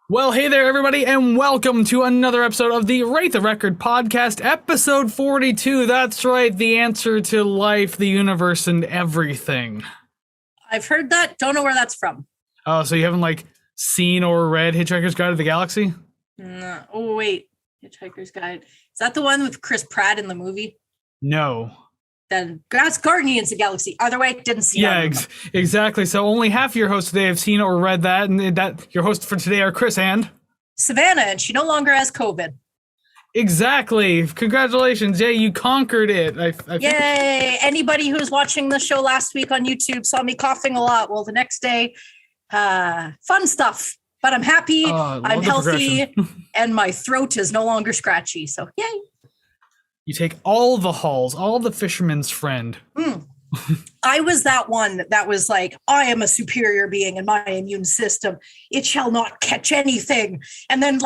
Well, hey there, everybody, and welcome to another episode of the Rate the Record podcast, episode 42. That's right, the answer to life, the universe, and everything. I've heard that. Don't know where that's from. Oh, so you haven't, seen or read Hitchhiker's Guide to the Galaxy? No. Oh, wait. Hitchhiker's Guide. Is that the one with Chris Pratt in the movie? No. Then that's Guardians of the Galaxy. Either way, didn't see Yeah, exactly. So only half of your hosts today have seen or read that, and that your hosts for today are Chris and Savannah, and she no longer has COVID. Exactly. Congratulations. Yeah, you conquered it. I Yay. Anybody who was watching the show last week on YouTube saw me coughing a lot. Well, the next day, fun stuff. But I'm happy, I'm healthy, and my throat is no longer scratchy. So, yay. You take all the halls, all the fisherman's friend. I was that one that was like, I am a superior being in my immune system. It shall not catch anything. And then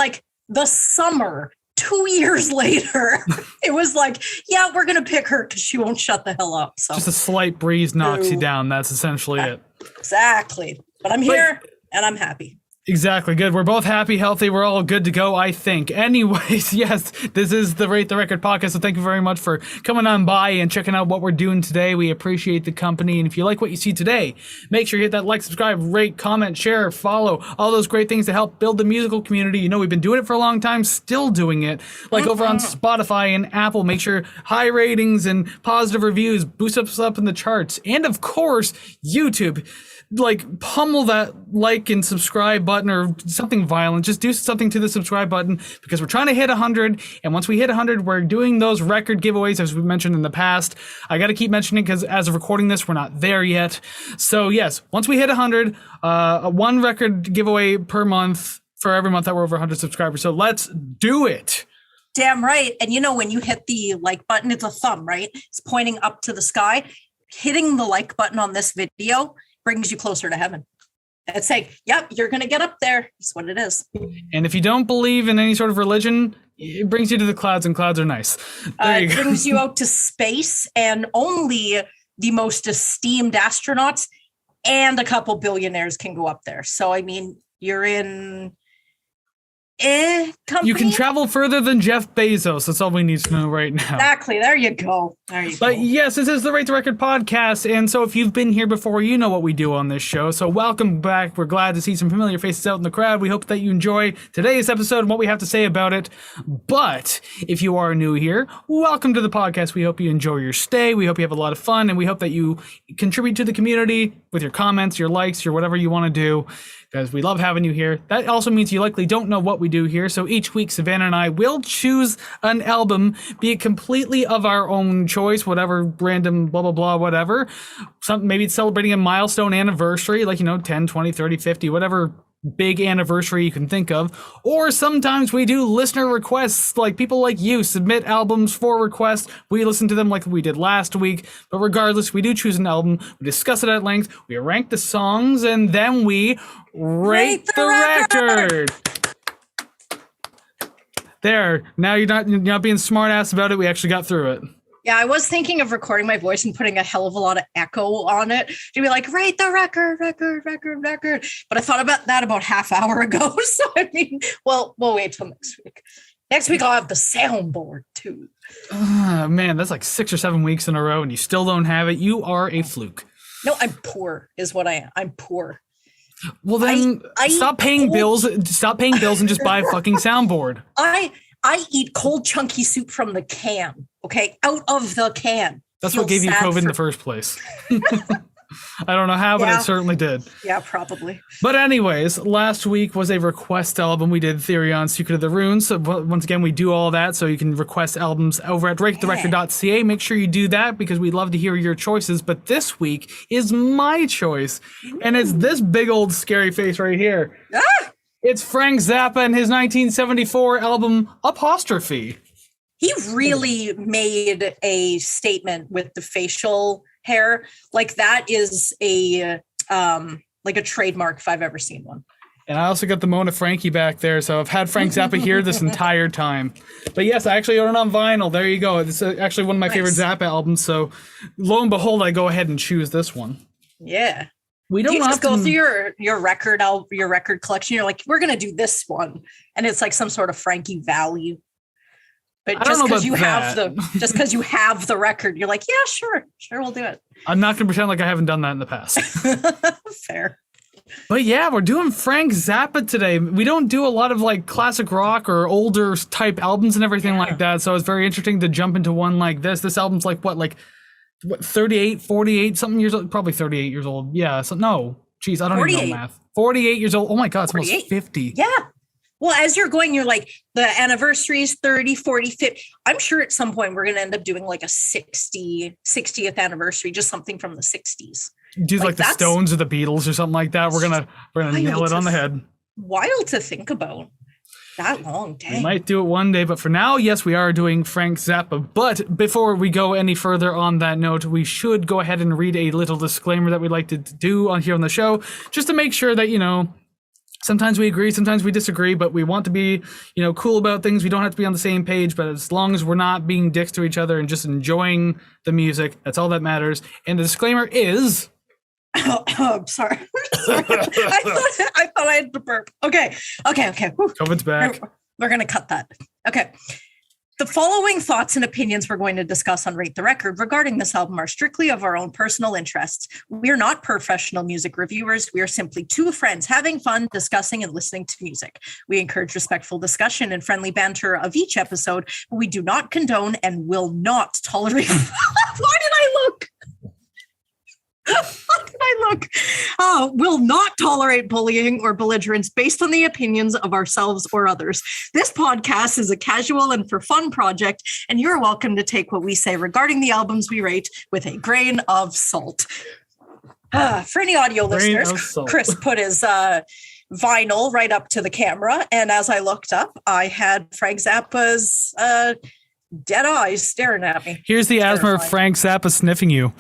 the summer, 2 years later, it was like, yeah, we're going to pick her because she won't shut the hell up. So just a slight breeze knocks you down. That's essentially it. Exactly. But I'm here and I'm happy. Exactly. Good. We're both happy, healthy. We're all good to go, I think. Anyways, yes, this is the Rate the Record podcast. So thank you very much for coming on by and checking out what we're doing today. We appreciate the company. And if you like what you see today, make sure you hit that like, subscribe, rate, comment, share, follow, all those great things to help build the musical community. You know, we've been doing it for a long time, still doing it. Over on Spotify and Apple, make sure high ratings and positive reviews boost us up in the charts. And of course, YouTube. Pummel that like and subscribe button or something violent. Just do something to the subscribe button because we're trying to hit 100. And once we hit 100, we're doing those record giveaways as we mentioned in the past. I got to keep mentioning because as of recording this, we're not there yet. So yes, once we hit 100, one record giveaway per month for every month that we're over 100 subscribers. So let's do it. Damn right. And when you hit the like button, it's a thumb, right? It's pointing up to the sky. Hitting the like button on this video brings you closer to heaven. It's like, yep, you're going to get up there. That's what it is. And if you don't believe in any sort of religion, it brings you to the clouds, and clouds are nice. It brings you out to space, and only the most esteemed astronauts and a couple billionaires can go up there. So, I mean, you're in company. You can travel further than Jeff Bezos. That's all we need to know right now. Exactly. There you go. But yes, this is the Rate the Record podcast. And so if you've been here before, you know what we do on this show. So welcome back. We're glad to see some familiar faces out in the crowd. We hope that you enjoy today's episode and what we have to say about it. But if you are new here, welcome to the podcast. We hope you enjoy your stay. We hope you have a lot of fun. And we hope that you contribute to the community with your comments, your likes, your whatever you want to do. Because we love having you here. That also means you likely don't know what we do here. So each week, Savannah and I will choose an album, be it completely of our own choice, whatever random blah, blah, blah, whatever. Maybe it's celebrating a milestone anniversary, 10, 20, 30, 50, whatever big anniversary you can think of. Or sometimes we do listener requests, like people like you submit albums for requests. We listen to them like we did last week. But regardless, we do choose an album. We discuss it at length. We rank the songs, and then we rate the record. There. Now you're not being smart ass about it. We actually got through it. Yeah, I was thinking of recording my voice and putting a hell of a lot of echo on it to be like, rate the record. But I thought about that about half hour ago. So, I mean, we'll wait till next week. Next week, I'll have the soundboard, too. Man, that's like 6 or 7 weeks in a row, and you still don't have it. You are a fluke. No, I'm poor, is what I am. I'm poor. Well, then stop paying bills. Stop paying bills and just buy a fucking soundboard. I eat cold, chunky soup from the can, okay? Out of the can. That's what gave you COVID in the first place. I don't know how, but it certainly did. Yeah, probably. But anyways, last week was a request album. We did Theory on Secret of the Runes. So once again, we do all that. So you can request albums over at ratetherecord.ca. Make sure you do that because we'd love to hear your choices. But this week is my choice. And it's this big old scary face right here. Ah! It's Frank Zappa and his 1974 album, Apostrophe. He really made a statement with the facial hair. Like that is a trademark if I've ever seen one. And I also got the Mona Frankie back there, so I've had Frank Zappa here this entire time. But yes, I actually own it on vinyl. There you go. It's actually one of my favorite Zappa albums, so lo and behold, I go ahead and choose this one. Yeah. We don't you just go often- through your record collection. You're like, we're gonna do this one, and it's like some sort of Frankie value. But I don't know about just because you have the record, you're like, yeah, sure, we'll do it. I'm not going to pretend like I haven't done that in the past. Fair. But yeah, we're doing Frank Zappa today. We don't do a lot of like classic rock or older type albums and everything like that. So it's very interesting to jump into one like this. This album's like what 38, 48 something years old, probably 38 years old. Yeah. So no, geez, I don't even know math. 48 years old. Oh my God, it's almost 50. Yeah. Well, as you're going, you're like, the anniversaries, 30, 40, 50. I'm sure at some point we're going to end up doing like a 60th anniversary, just something from the 60s. Do like the Stones or the Beatles or something like that. We're gonna nail it on the head. Wild to think about. That long day. We might do it one day, but for now, yes, we are doing Frank Zappa. But before we go any further on that note, we should go ahead and read a little disclaimer that we like to do on here on the show, just to make sure that, you know, sometimes we agree, sometimes we disagree, but we want to be, you know, cool about things. We don't have to be on the same page, but as long as we're not being dicks to each other and just enjoying the music, that's all that matters. And the disclaimer is... I'm sorry. I thought I had to burp. Okay. COVID's back. We're going to cut that. Okay. The following thoughts and opinions we're going to discuss on Rate the Record regarding this album are strictly of our own personal interests. We are not professional music reviewers. We are simply two friends having fun, discussing and listening to music. We encourage respectful discussion and friendly banter of each episode, but we do not condone and will not tolerate. Why did I look? Will not tolerate bullying or belligerence based on the opinions of ourselves or others. This podcast is a casual and for fun project, and you're welcome to take what we say regarding the albums we rate with a grain of salt. For any audio listeners, Chris put his vinyl right up to the camera, and as I looked up, I had Frank Zappa's dead eyes staring at me. Here's the asthma of Frank Zappa sniffing you.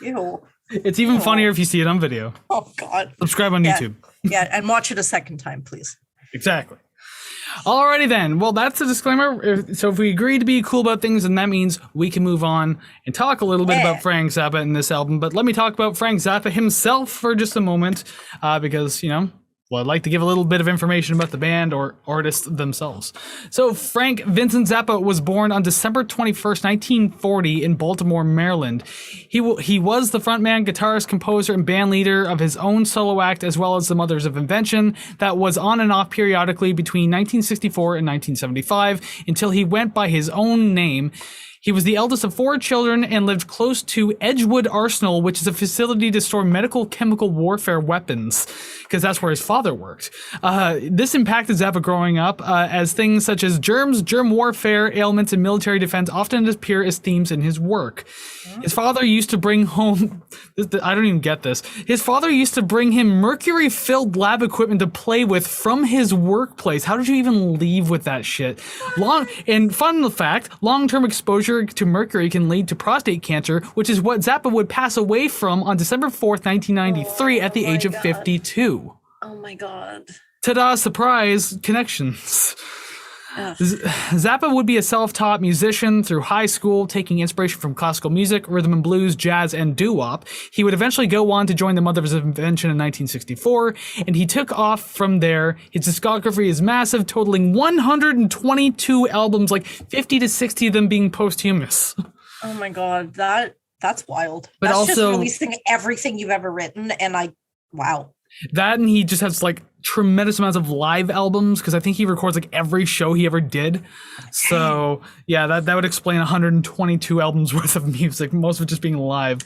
Ew. It's even funnier if you see it on video. Oh God. Subscribe on YouTube. Yeah, and watch it a second time, please. Exactly. Alrighty then. Well, that's the disclaimer. So if we agree to be cool about things, then that means we can move on and talk a little bit about Frank Zappa in this album. But let me talk about Frank Zappa himself for just a moment, because, you know, well, I'd like to give a little bit of information about the band or artists themselves. So Frank Vincent Zappa was born on December 21st, 1940 in Baltimore, Maryland. He was the frontman, guitarist, composer, and band leader of his own solo act, as well as the Mothers of Invention, that was on and off periodically between 1964 and 1975 until he went by his own name. He was the eldest of 4 children and lived close to Edgewood Arsenal, which is a facility to store medical chemical warfare weapons, because that's where his father worked. This impacted Zappa growing up, as things such as germs, germ warfare, ailments, and military defense often appear as themes in his work. His father used to bring home... I don't even get this. His father used to bring him mercury-filled lab equipment to play with from his workplace. How did you even leave with that shit? And fun fact, long-term exposure to mercury can lead to prostate cancer, which is what Zappa would pass away from on December 4th, 1993 at the age of 52. Oh my God. Ta-da, surprise, connections. Zappa would be a self-taught musician through high school, taking inspiration from classical music, rhythm and blues, jazz, and doo-wop. He would eventually go on to join the Mothers of Invention in 1964, and he took off from there. His discography is massive, totaling 122 albums, like 50 to 60 of them being posthumous. Oh my God, that's wild. But that's also just releasing everything you've ever written, and wow. That, and he just has like tremendous amounts of live albums, because I think he records like every show he ever did. So yeah, that would explain 122 albums worth of music, most of it just being live.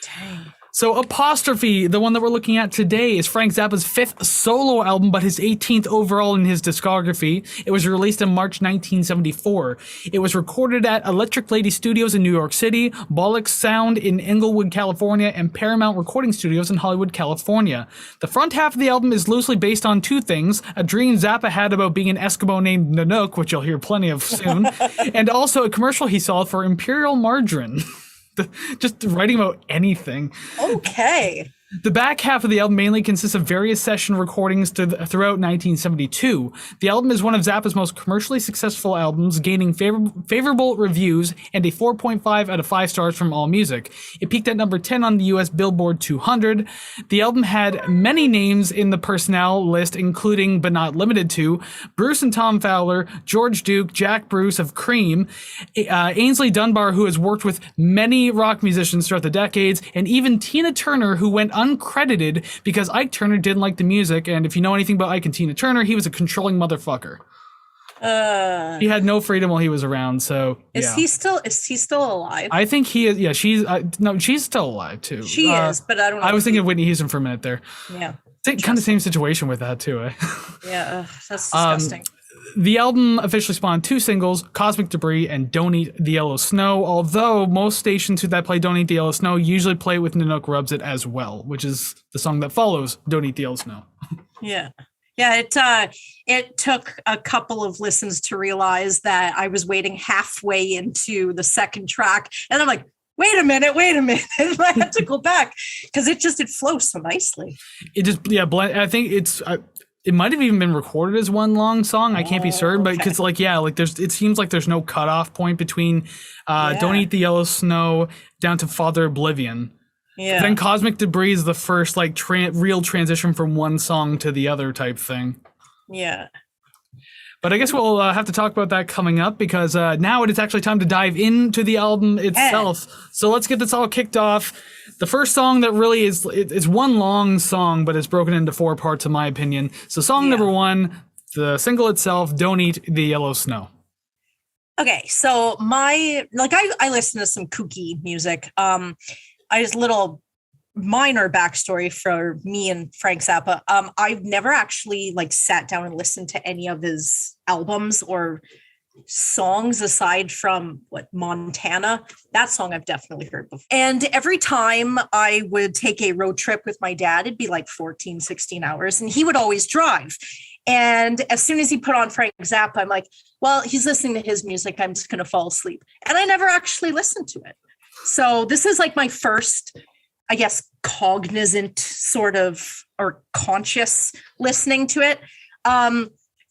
Dang. So Apostrophe, the one that we're looking at today, is Frank Zappa's 5th solo album, but his 18th overall in his discography. It was released in March 1974. It was recorded at Electric Lady Studios in New York City, Bollock Sound in Inglewood, California, and Paramount Recording Studios in Hollywood, California. The front half of the album is loosely based on 2 things: a dream Zappa had about being an Eskimo named Nanook, which you'll hear plenty of soon, and also a commercial he saw for Imperial Margarine. Just writing about anything. Okay. The back half of the album mainly consists of various session recordings throughout 1972. The album is one of Zappa's most commercially successful albums, gaining favorable reviews and a 4.5 out of 5 stars from AllMusic. It peaked at number 10 on the US Billboard 200. The album had many names in the personnel list, including, but not limited to, Bruce and Tom Fowler, George Duke, Jack Bruce of Cream, Ainsley Dunbar, who has worked with many rock musicians throughout the decades, and even Tina Turner, who went uncredited because Ike Turner didn't like the music. And if you know anything about Ike and Tina Turner, he was a controlling motherfucker. He had no freedom while he was around. So is he still alive? I think he is. Yeah, she's still alive too. She is, but I don't know. I was thinking of Whitney Houston for a minute there. Yeah. Kind of same situation with that too. Yeah, that's disgusting. The album officially spawned 2 singles, Cosmik Debris and Don't Eat the Yellow Snow, although most stations that play Don't Eat the Yellow Snow usually play it with Nanook Rubs It as well, which is the song that follows Don't Eat the Yellow Snow. Yeah. Yeah, it took a couple of listens to realize that I was waiting halfway into the second track, and I'm like, wait a minute. I had to go back because it flows so nicely. It just, I think it might have even been recorded as one long song. I can't be certain, but because it seems like there's no cutoff point between Don't Eat the Yellow Snow down to Father Oblivion. Yeah. Then Cosmik Debris is the first real transition from one song to the other type thing. Yeah. But I guess we'll have to talk about that coming up because now it is actually time to dive into the album itself. So let's get this all kicked off. The first song that really is, it's one long song, but it's broken into 4 parts in my opinion. So song number 1, the single itself, Don't Eat the Yellow Snow. Okay, so I listen to some kooky music. I just little minor backstory for me and Frank Zappa. I've never actually sat down and listened to any of his albums or songs aside from Montana. That song I've definitely heard before. And every time I would take a road trip with my dad, it'd be 14, 16 hours, and he would always drive. And as soon as he put on Frank Zappa, I'm like, well, he's listening to his music, I'm just going to fall asleep. And I never actually listened to it. So this is my first, I guess, cognizant sort of, or conscious listening to it.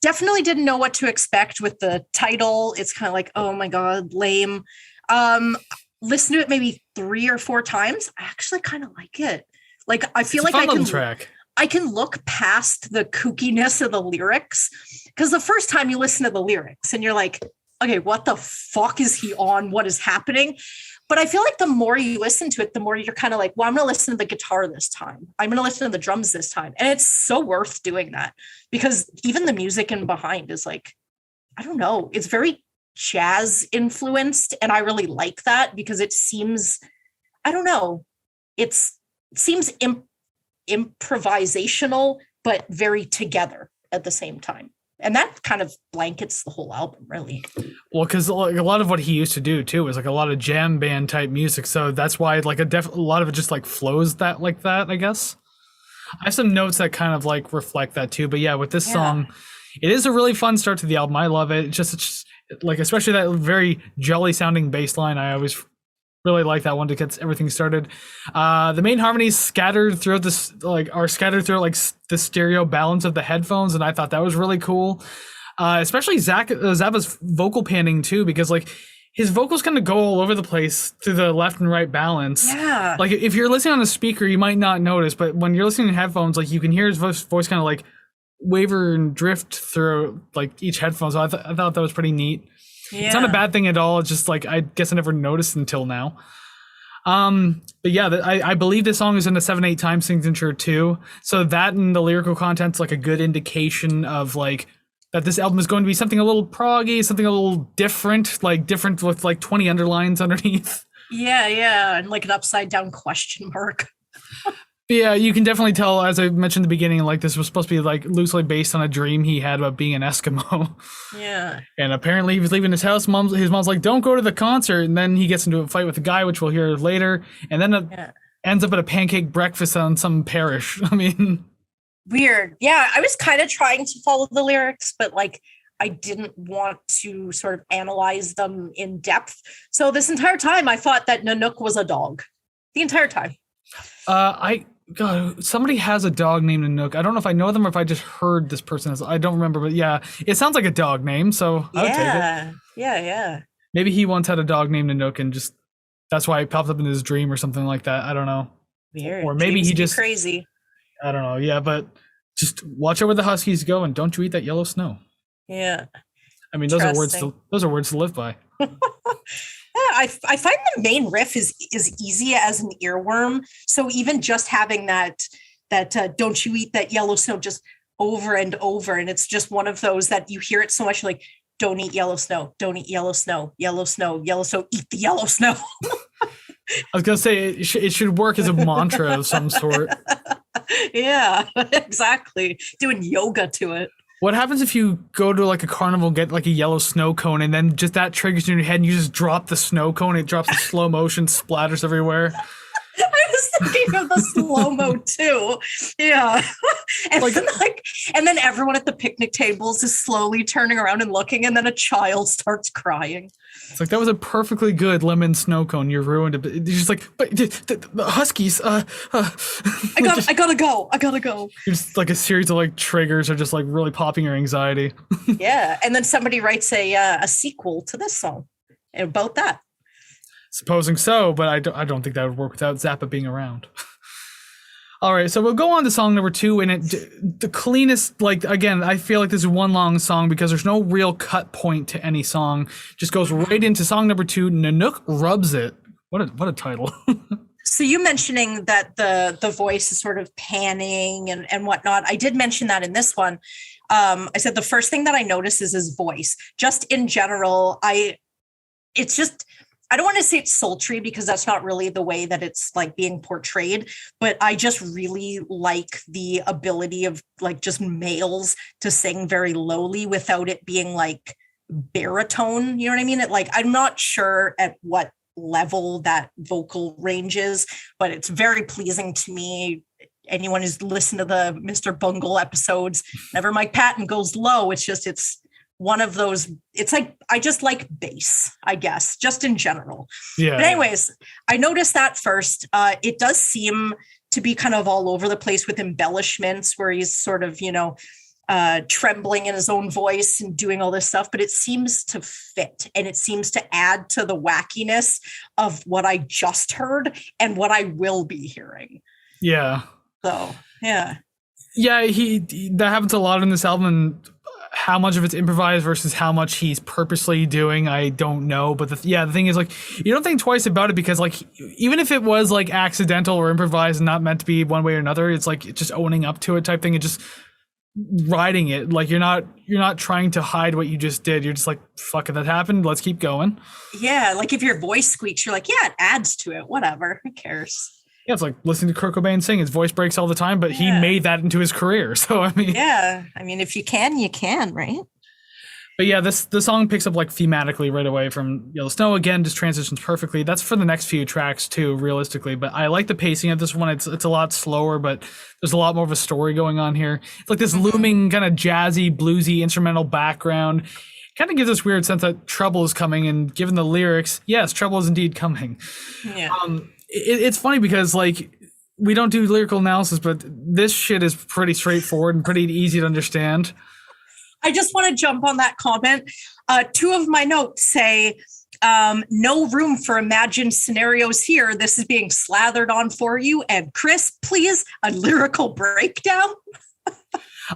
Definitely didn't know what to expect with the title. It's kind of oh my God, lame. Listen to it maybe 3 or 4 times. I actually kind of like it. I feel it's I can look past the kookiness of the lyrics, because the first time you listen to the lyrics and you're like, okay, what the fuck is he on? What is happening? But I feel the more you listen to it, the more you're kind of well, I'm going to listen to the guitar this time. I'm going to listen to the drums this time. And it's so worth doing that, because even the music in behind is I don't know, it's very jazz influenced. And I really like that because it seems, I don't know, it seems improvisational, but very together at the same time. And that kind of blankets the whole album, really. Well, because a lot of what he used to do too was a lot of jam band type music, so that's why a lot of it just flows that I guess. I have some notes that kind of reflect that too, but yeah, with this song, it is a really fun start to the album. I love it. It's just especially that very jelly sounding bass line. I always really like that one to get everything started. The main harmonies scattered throughout this are scattered through the stereo balance of the headphones, and I thought that was really cool. Especially Zappa's vocal panning too, because his vocals kind of go all over the place through the left and right balance. Yeah. If you're listening on a speaker, you might not notice, but when you're listening to headphones, you can hear his voice kind of waver and drift through each headphone. So I thought that was pretty neat. Yeah. It's not a bad thing at all. It's just I guess I never noticed until now. But yeah, I believe this song is in a 7/8 time signature too. So that and the lyrical content's a good indication of that this album is going to be something a little proggy, something a little different, different with 20 underlines underneath. Yeah, and an upside down question mark. Yeah, you can definitely tell, as I mentioned in the beginning, this was supposed to be loosely based on a dream he had about being an Eskimo. Yeah. And apparently he was leaving his house. His mom's like, don't go to the concert. And then he gets into a fight with a guy, which we'll hear later. And then ends up at a pancake breakfast on some parish. I mean, weird. Yeah, I was kind of trying to follow the lyrics, but I didn't want to sort of analyze them in depth. So this entire time I thought that Nanook was a dog. The entire time. God, somebody has a dog named Nanook. I don't know if I know them or if I just heard this person. I don't remember, but yeah, it sounds like a dog name, so I would take it. Yeah. Maybe he once had a dog named Nanook and just that's why it popped up in his dream or something like that. I don't know. Weird. Or maybe he just crazy. I don't know. Yeah, but just watch out where the huskies go and don't you eat that yellow snow. Yeah. I mean, those are words to live by. I find the main riff is easy as an earworm. So even just having that don't you eat that yellow snow just over and over, and it's just one of those that you hear it so much, like don't eat yellow snow, don't eat yellow snow, yellow snow, yellow snow, eat the yellow snow. I was gonna say it should work as a mantra of some sort. Yeah, exactly. Doing yoga to it. What happens if you go to like a carnival, get like a yellow snow cone, and then just that triggers in your head, and you just drop the snow cone, it drops in slow motion, splatters everywhere. I was thinking of the slow-mo too. Yeah. And then everyone at the picnic tables is slowly turning around and looking, and then a child starts crying. It's like, that was a perfectly good lemon snow cone. You ruined it. But you're just like, but the huskies. I gotta go. You're just like a series of like triggers are just like really popping your anxiety. Yeah. And then somebody writes a sequel to this song about that. Supposing so, but I don't think that would work without Zappa being around. All right, so we'll go on to song number 2, and the cleanest, like, again, I feel like this is one long song because there's no real cut point to any song. Just goes right into song number 2, Nanook Rubs It. What a title. So you mentioning that the voice is sort of panning and whatnot. I did mention that in this one. I said the first thing that I notice is his voice. Just in general, I don't want to say it's sultry because that's not really the way that it's like being portrayed, but I just really like the ability of like just males to sing very lowly without it being like baritone. You know what I mean? I'm not sure at what level that vocal range is, but it's very pleasing to me. Anyone who's listened to the Mr. Bungle episodes, whenever Mike Patton goes low, it's one of those, it's like, I just like bass, I guess, just in general. Yeah. But anyways, I noticed that first. It does seem to be kind of all over the place with embellishments where he's sort of, trembling in his own voice and doing all this stuff, but it seems to fit and it seems to add to the wackiness of what I just heard and what I will be hearing. Yeah. So, yeah. Yeah, that happens a lot in this album, and how much of it's improvised versus how much he's purposely doing, I don't know. But the thing is, like, you don't think twice about it because, like, even if it was like accidental or improvised and not meant to be one way or another, it's like just owning up to it type thing and just riding it. Like you're not trying to hide what you just did. You're just like, fuck it, that happened. Let's keep going. Yeah, like if your voice squeaks, you're like, yeah, it adds to it. Whatever, who cares? Yeah, it's like listening to Kurt Cobain sing. His voice breaks all the time, but he made that into his career. So, I mean... Yeah, I mean, if you can, you can, right? But yeah, the song picks up like thematically right away from Yellow Snow. Again, just transitions perfectly. That's for the next few tracks too, realistically. But I like the pacing of this one. It's a lot slower, but there's a lot more of a story going on here. It's like this looming kind of jazzy, bluesy, instrumental background. Kind of gives this weird sense that trouble is coming, and given the lyrics, yes, trouble is indeed coming. Yeah. It's funny because like we don't do lyrical analysis, but this shit is pretty straightforward and pretty easy to understand. I just want to jump on that comment. 2 of my notes say, no room for imagined scenarios here. This is being slathered on for you. And Chris, please, a lyrical breakdown.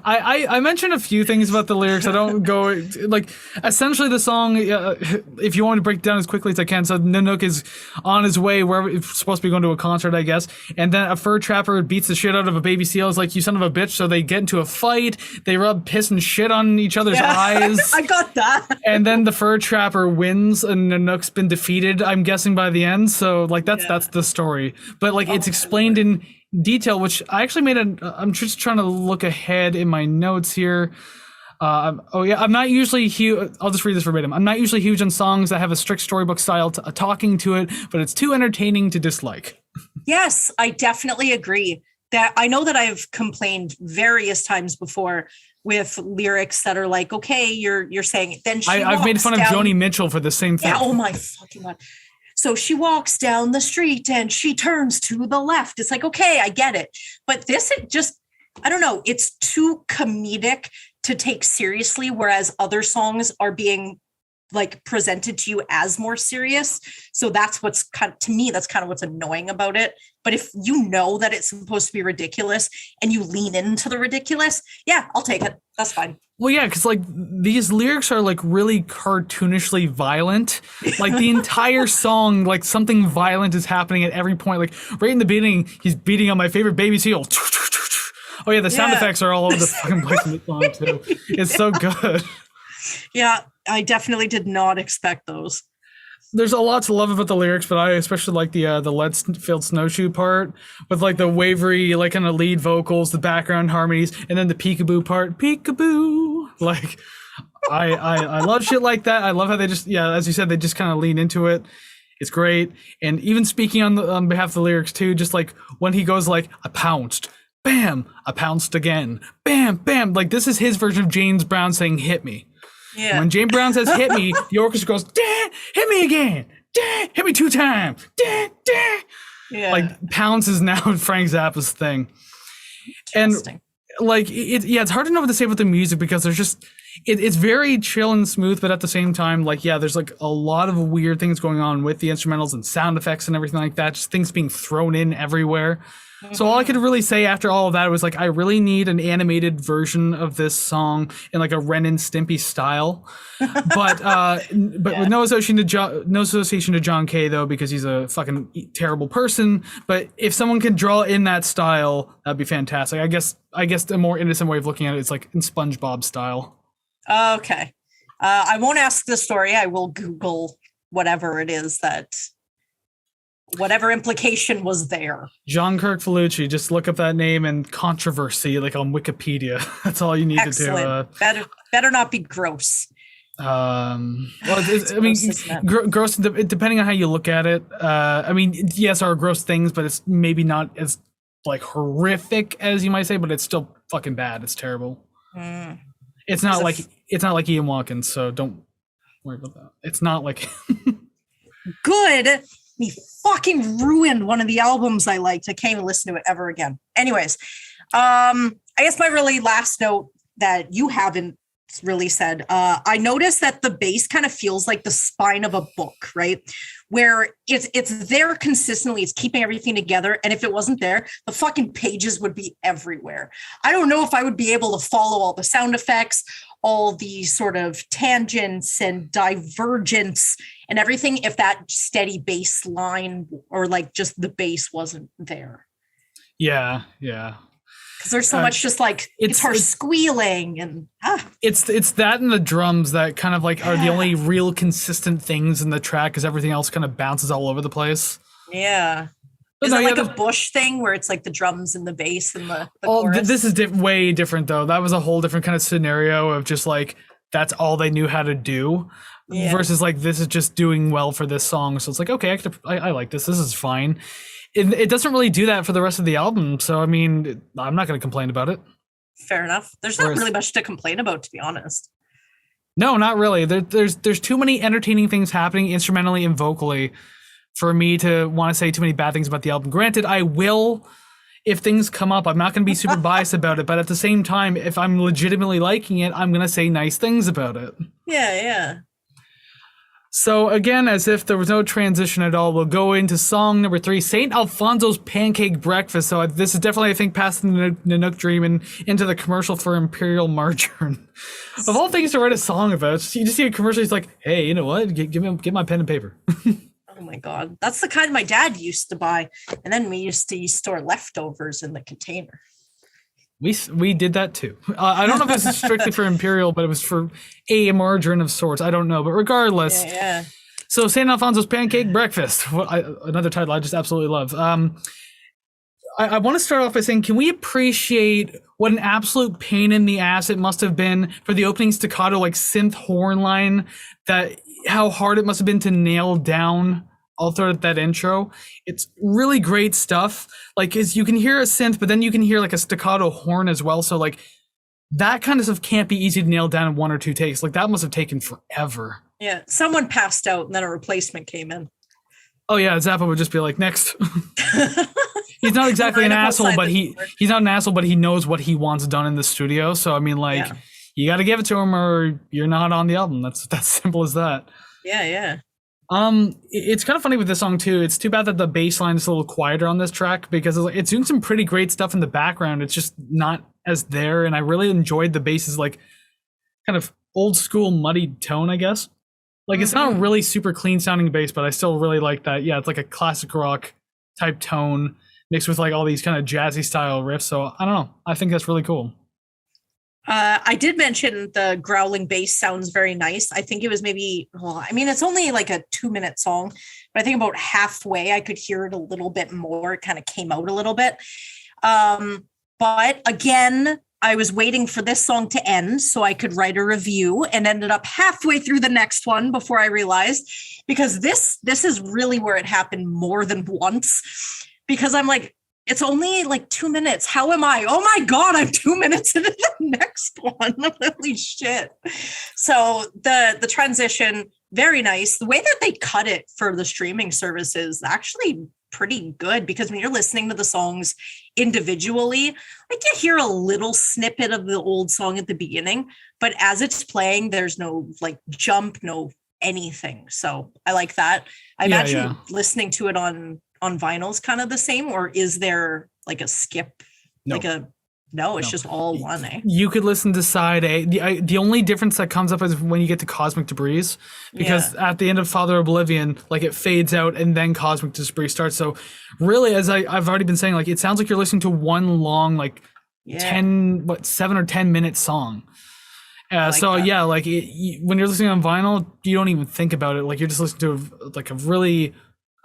I mentioned a few things about the lyrics. I don't go like essentially the song. If you want to break it down as quickly as I can, so Nanook is on his way wherever it's supposed to be going to a concert, I guess. And then a fur trapper beats the shit out of a baby seal. It's like, you son of a bitch. So they get into a fight. They rub piss and shit on each other's eyes. I got that. And then the fur trapper wins, and Nanook's been defeated, I'm guessing, by the end. So like that's the story. But like it's explained in detail, which I actually I'm just trying to look ahead in my notes here. I'm not usually huge. I'll just read this verbatim. I'm not usually huge on songs that have a strict storybook style talking to it, but it's too entertaining to dislike. Yes, I definitely agree. That I know that I've complained various times before with lyrics that are like, okay, you're saying it. Then I've made fun of Joni Mitchell for the same thing. Yeah, oh my fucking God. So she walks down the street and she turns to the left. It's like, okay, I get it. But this, it just, I don't know, it's too comedic to take seriously, whereas other songs are being like presented to you as more serious. So that's what's kind of, to me, that's kind of what's annoying about it. But if you know that it's supposed to be ridiculous and you lean into the ridiculous, yeah, I'll take it. That's fine. Well, yeah, because like these lyrics are like really cartoonishly violent. Like the entire song, like something violent is happening at every point. Like right in the beginning, he's beating on my favorite baby seal. Oh yeah, the sound effects are all over the fucking place in the song too. It's so good. Yeah, I definitely did not expect those. There's a lot to love about the lyrics, but I especially like the lead-filled snowshoe part with like the wavery, like kind of lead vocals, the background harmonies, and then the peekaboo part, peekaboo. Like, I love shit like that. I love how they just, yeah, as you said, they just kind of lean into it. It's great. And even speaking on behalf of the lyrics too, just like when he goes like, I pounced, bam, I pounced again, bam, bam. Like this is his version of James Brown saying, hit me. Yeah. When James Brown says hit me, the orchestra goes, hit me again, hit me 2 times. Yeah. Like pounce is now Frank Zappa's thing. And like it's hard to know what to say about the music because there's just it's very chill and smooth, but at the same time, like there's like a lot of weird things going on with the instrumentals and sound effects and everything like that, just things being thrown in everywhere. So all I could really say after all of that was like, I really need an animated version of this song in like a Ren and Stimpy style, but with no association to John Kay though, because he's a fucking terrible person. But if someone can draw in that style, that'd be fantastic. I guess a more innocent way of looking at it is like in SpongeBob style. Okay. I won't ask the story. I will Google whatever it is that. Whatever implication was there. John Kirk Felucci, just look up that name and controversy like on Wikipedia. That's all you need to do. Better not be gross. Well, I mean, gross, depending on how you look at it. I mean, yes, are gross things, but it's maybe not as like horrific as you might say, but it's still fucking bad. It's terrible. It's not like Ian Watkins, so don't worry about that. It's not like good. He fucking ruined one of the albums I liked. I can't even listen to it ever again. Anyways, I guess my really last note that you haven't really said, I noticed that the bass kind of feels like the spine of a book, right? Where it's there consistently, it's keeping everything together. And if it wasn't there, the fucking pages would be everywhere. I don't know if I would be able to follow all the sound effects, all the sort of tangents and divergence and everything if that steady bass line or like just the bass wasn't there. Yeah. Because there's so much just like guitar squealing and it's that and the drums that kind of like are the only real consistent things in the track because everything else kind of bounces all over the place. Yeah. Is it like a Bush thing where it's like the drums and the bass and the chorus? This is way different though. That was a whole different kind of scenario of just like that's all they knew how to do versus like this is just doing well for this song. So it's like, okay, I like this. This is fine. It doesn't really do that for the rest of the album. So, I mean, I'm not going to complain about it. Fair enough. There's not really much to complain about, to be honest. No, not really. There's too many entertaining things happening instrumentally and vocally for me to want to say too many bad things about the album. Granted, I will, if things come up, I'm not going to be super biased about it. But at the same time, if I'm legitimately liking it, I'm going to say nice things about it. Yeah. So again, as if there was no transition at all, we'll go into song number 3, St. Alfonso's Pancake Breakfast. So this is definitely, I think, past the Nanook Dream and into the commercial for Imperial Margarine. Of all things to write a song about, you just see a commercial, he's like, hey, you know what? Get my pen and paper. Oh my God. That's the kind my dad used to buy. And then we used to store leftovers in the container. We did that too. I don't know if this is strictly for Imperial, but it was for a margarine of sorts. I don't know, but regardless. Yeah. So St. Alfonso's Pancake Breakfast, another title I just absolutely love. I want to start off by saying, can we appreciate what an absolute pain in the ass it must have been for the opening staccato, like synth horn line, that how hard it must have been to nail down all throughout that intro. It's really great stuff. Like, as you can hear a synth, but then you can hear like a staccato horn as well. So like that kind of stuff can't be easy to nail down in 1 or 2 takes. Like that must have taken forever. Yeah. Someone passed out and then a replacement came in. Oh yeah, Zappa would just be like, next. He's not exactly an asshole, but he's not an asshole, but he knows what he wants done in the studio. So I mean, like, you got to give it to him, or you're not on the album. That's simple as that. Yeah. It's kind of funny with this song too. It's too bad that the bass line is a little quieter on this track, because it's doing some pretty great stuff in the background. It's just not as there, and I really enjoyed the bass's like kind of old school muddy tone, I guess. Like it's not a really super clean sounding bass, but I still really like that. Yeah, it's like a classic rock type tone mixed with like all these kind of jazzy style riffs. So I don't know. I think that's really cool. I did mention the growling bass sounds very nice. I think it was maybe, well, I mean, it's only like a 2-minute song, but I think about halfway I could hear it a little bit more. It kind of came out a little bit. But again, I was waiting for this song to end so I could write a review, and ended up halfway through the next one before I realized, because this is really where it happened more than once, because I'm like, it's only like 2 minutes. How am I? Oh my God, I'm 2 minutes into the next one. Holy shit. So the transition, very nice. The way that they cut it for the streaming service is actually pretty good, because when you're listening to the songs individually, like you hear a little snippet of the old song at the beginning, but as it's playing, there's no like jump, no anything. So I like that. I imagine listening to it on vinyl's kind of the same, or is there like a skip? No, it's just all one, eh? You could listen to side A. The only difference that comes up is when you get to Cosmik Debris, because at the end of Father Oblivion, like it fades out and then Cosmik Debris starts. So really, as I've already been saying, like it sounds like you're listening to one long, like 7 or 10 minute song. When you're listening on vinyl, you don't even think about it. Like you're just listening to like a really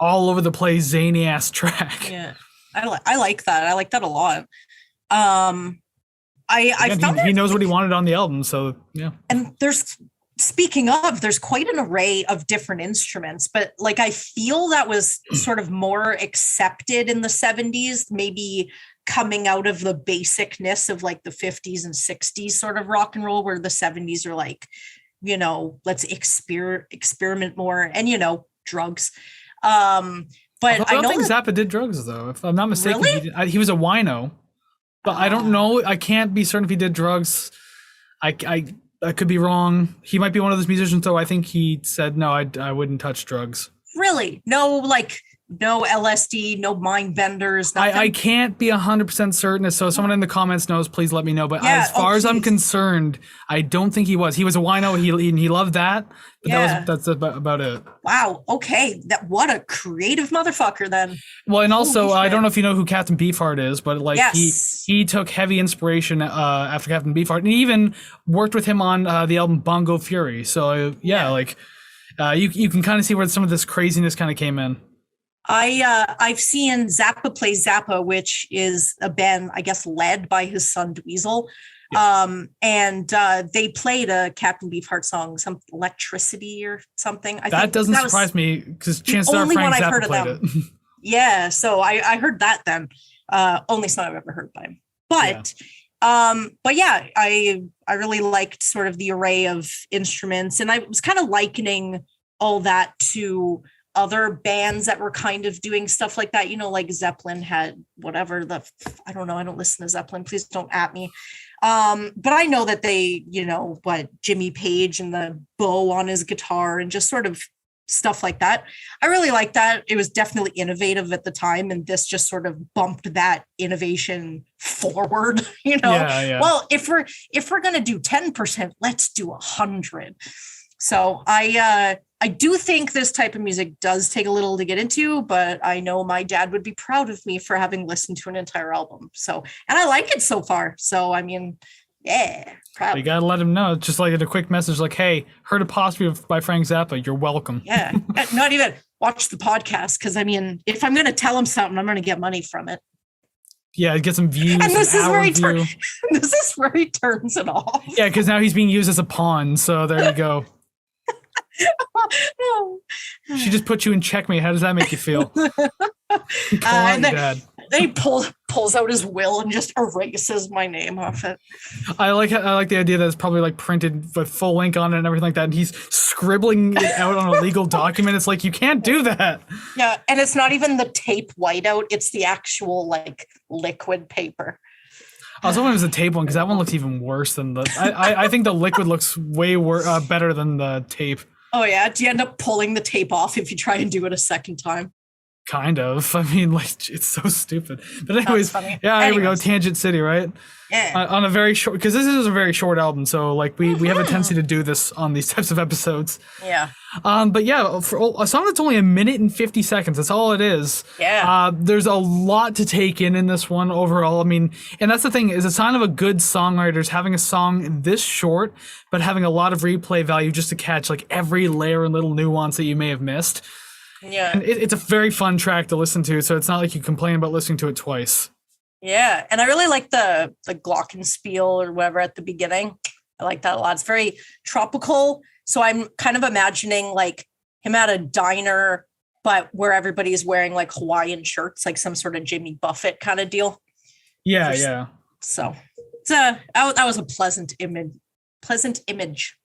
all over the place zany ass track. Yeah, I like that. I like that a lot. He knows what he wanted on the album, so yeah. And there's quite an array of different instruments, but like I feel that was sort of more accepted in the 70s, maybe coming out of the basicness of like the 50s and 60s sort of rock and roll, where the 70s are like, let's experiment more, and drugs. But I don't think Zappa did drugs, though. If I'm not mistaken, really? He was a wino. But I don't know. I can't be certain if he did drugs. I could be wrong. He might be one of those musicians, though. I think he said, no, I wouldn't touch drugs. Really? No LSD, no mind benders, nothing? I can't be 100% certain. So if someone in the comments knows, please let me know. But as far as I'm concerned, I don't think he was. He was a wino. He loved that. But that's about it. Wow. Okay. What a creative motherfucker then. Well, and also, I don't know if you know who Captain Beefheart is, but like he took heavy inspiration after Captain Beefheart, and he even worked with him on the album Bongo Fury. So you can kind of see where some of this craziness kind of came in. I've seen Zappa play Zappa, which is a band, I guess, led by his son Dweezil. And they played a Captain Beefheart song, some Electricity or something. I think doesn't surprise me, because chances are Frank Zappa played it. Yeah, so I heard that then. Only song I've ever heard by him. But I really liked sort of the array of instruments, and I was kind of likening all that to other bands that were kind of doing stuff like that, like Zeppelin had whatever I don't know. I don't listen to Zeppelin. Please don't at me. But I know that they, Jimmy Page and the bow on his guitar and just sort of stuff like that. I really like that. It was definitely innovative at the time, and this just sort of bumped that innovation forward. Well, if we're gonna do 10%, let's do 100. So I do think this type of music does take a little to get into, but I know my dad would be proud of me for having listened to an entire album. So, and I like it so far. So, I mean, proud. You gotta let him know. It's just like a quick message, like, "Hey, heard Apostrophe by Frank Zappa. You're welcome." Yeah, not even watch the podcast, because I mean, if I'm gonna tell him something, I'm gonna get money from it. Yeah, get some views. And this is where he turns it off. Yeah, because now he's being used as a pawn. So there you go. No. She just put you in checkmate. How does that make you feel? Dad. Then he pulls out his will and just erases my name off it. I like the idea that it's probably like printed with full ink on it and everything like that, and he's scribbling it out on a legal document. It's like, you can't do that. Yeah, and it's not even the tape whiteout; it's the actual like liquid paper. I was hoping it was the tape one, because that one looks even worse than the. I think the liquid looks way better than the tape. Oh yeah, do you end up pulling the tape off if you try and do it a second time? Kind of. I mean, like, it's so stupid. But anyways, here we go. Tangent City, right? Yeah. On a very short, because this is a very short album, so like we have a tendency to do this on these types of episodes. Yeah. But yeah, for a song that's only 1 minute and 50 seconds, that's all it is. Yeah. There's a lot to take in this one overall. I mean, and that's the thing, is a sign of a good songwriter is having a song this short, but having a lot of replay value just to catch like every layer and little nuance that you may have missed. Yeah. And it's a very fun track to listen to, so it's not like you complain about listening to it twice. Yeah, and I really like the glockenspiel or whatever at the beginning. I like that a lot. It's very tropical. So I'm kind of imagining like him at a diner, but where everybody's wearing like Hawaiian shirts, like some sort of Jimmy Buffett kind of deal. Yeah, yeah. So that was a pleasant image.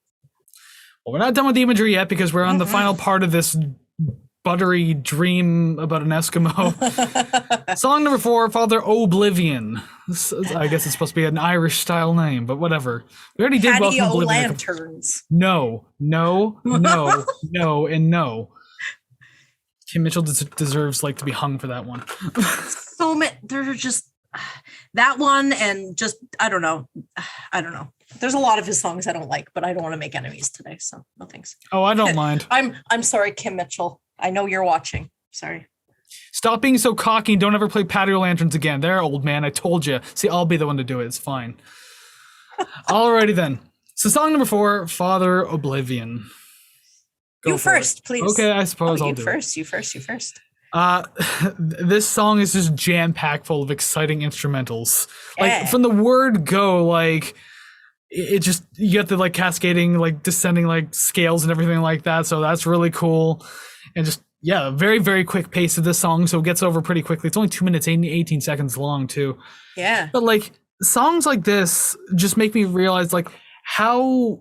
Well, we're not done with the imagery yet, because we're on the final part of this buttery dream about an Eskimo. Song number 4, Father Oblivion. I guess it's supposed to be an Irish style name, but whatever. We already did Welcome Oblivion. Lanterns. No, and no. Kim Mitchell deserves like to be hung for that one. So they're just that one, and just I don't know. There's a lot of his songs I don't like, but I don't want to make enemies today, so no thanks. Oh, I don't mind. I'm sorry, Kim Mitchell. I know you're watching. Sorry. Stop being so cocky and don't ever play Patio Lanterns again. There, old man. I told you. See, I'll be the one to do it. It's fine. Alrighty then. So song number 4, Father Oblivion. You first, please. Okay, I suppose I'll do it. You first. This song is just jam-packed full of exciting instrumentals. Like, from the word go, like, it just, you get the, like, cascading, like, descending, like, scales and everything like that, so that's really cool. And just, yeah, very, very quick pace of this song, so it gets over pretty quickly. It's only 2 minutes, 18 seconds long, too. Yeah. But, like, songs like this just make me realize, like, how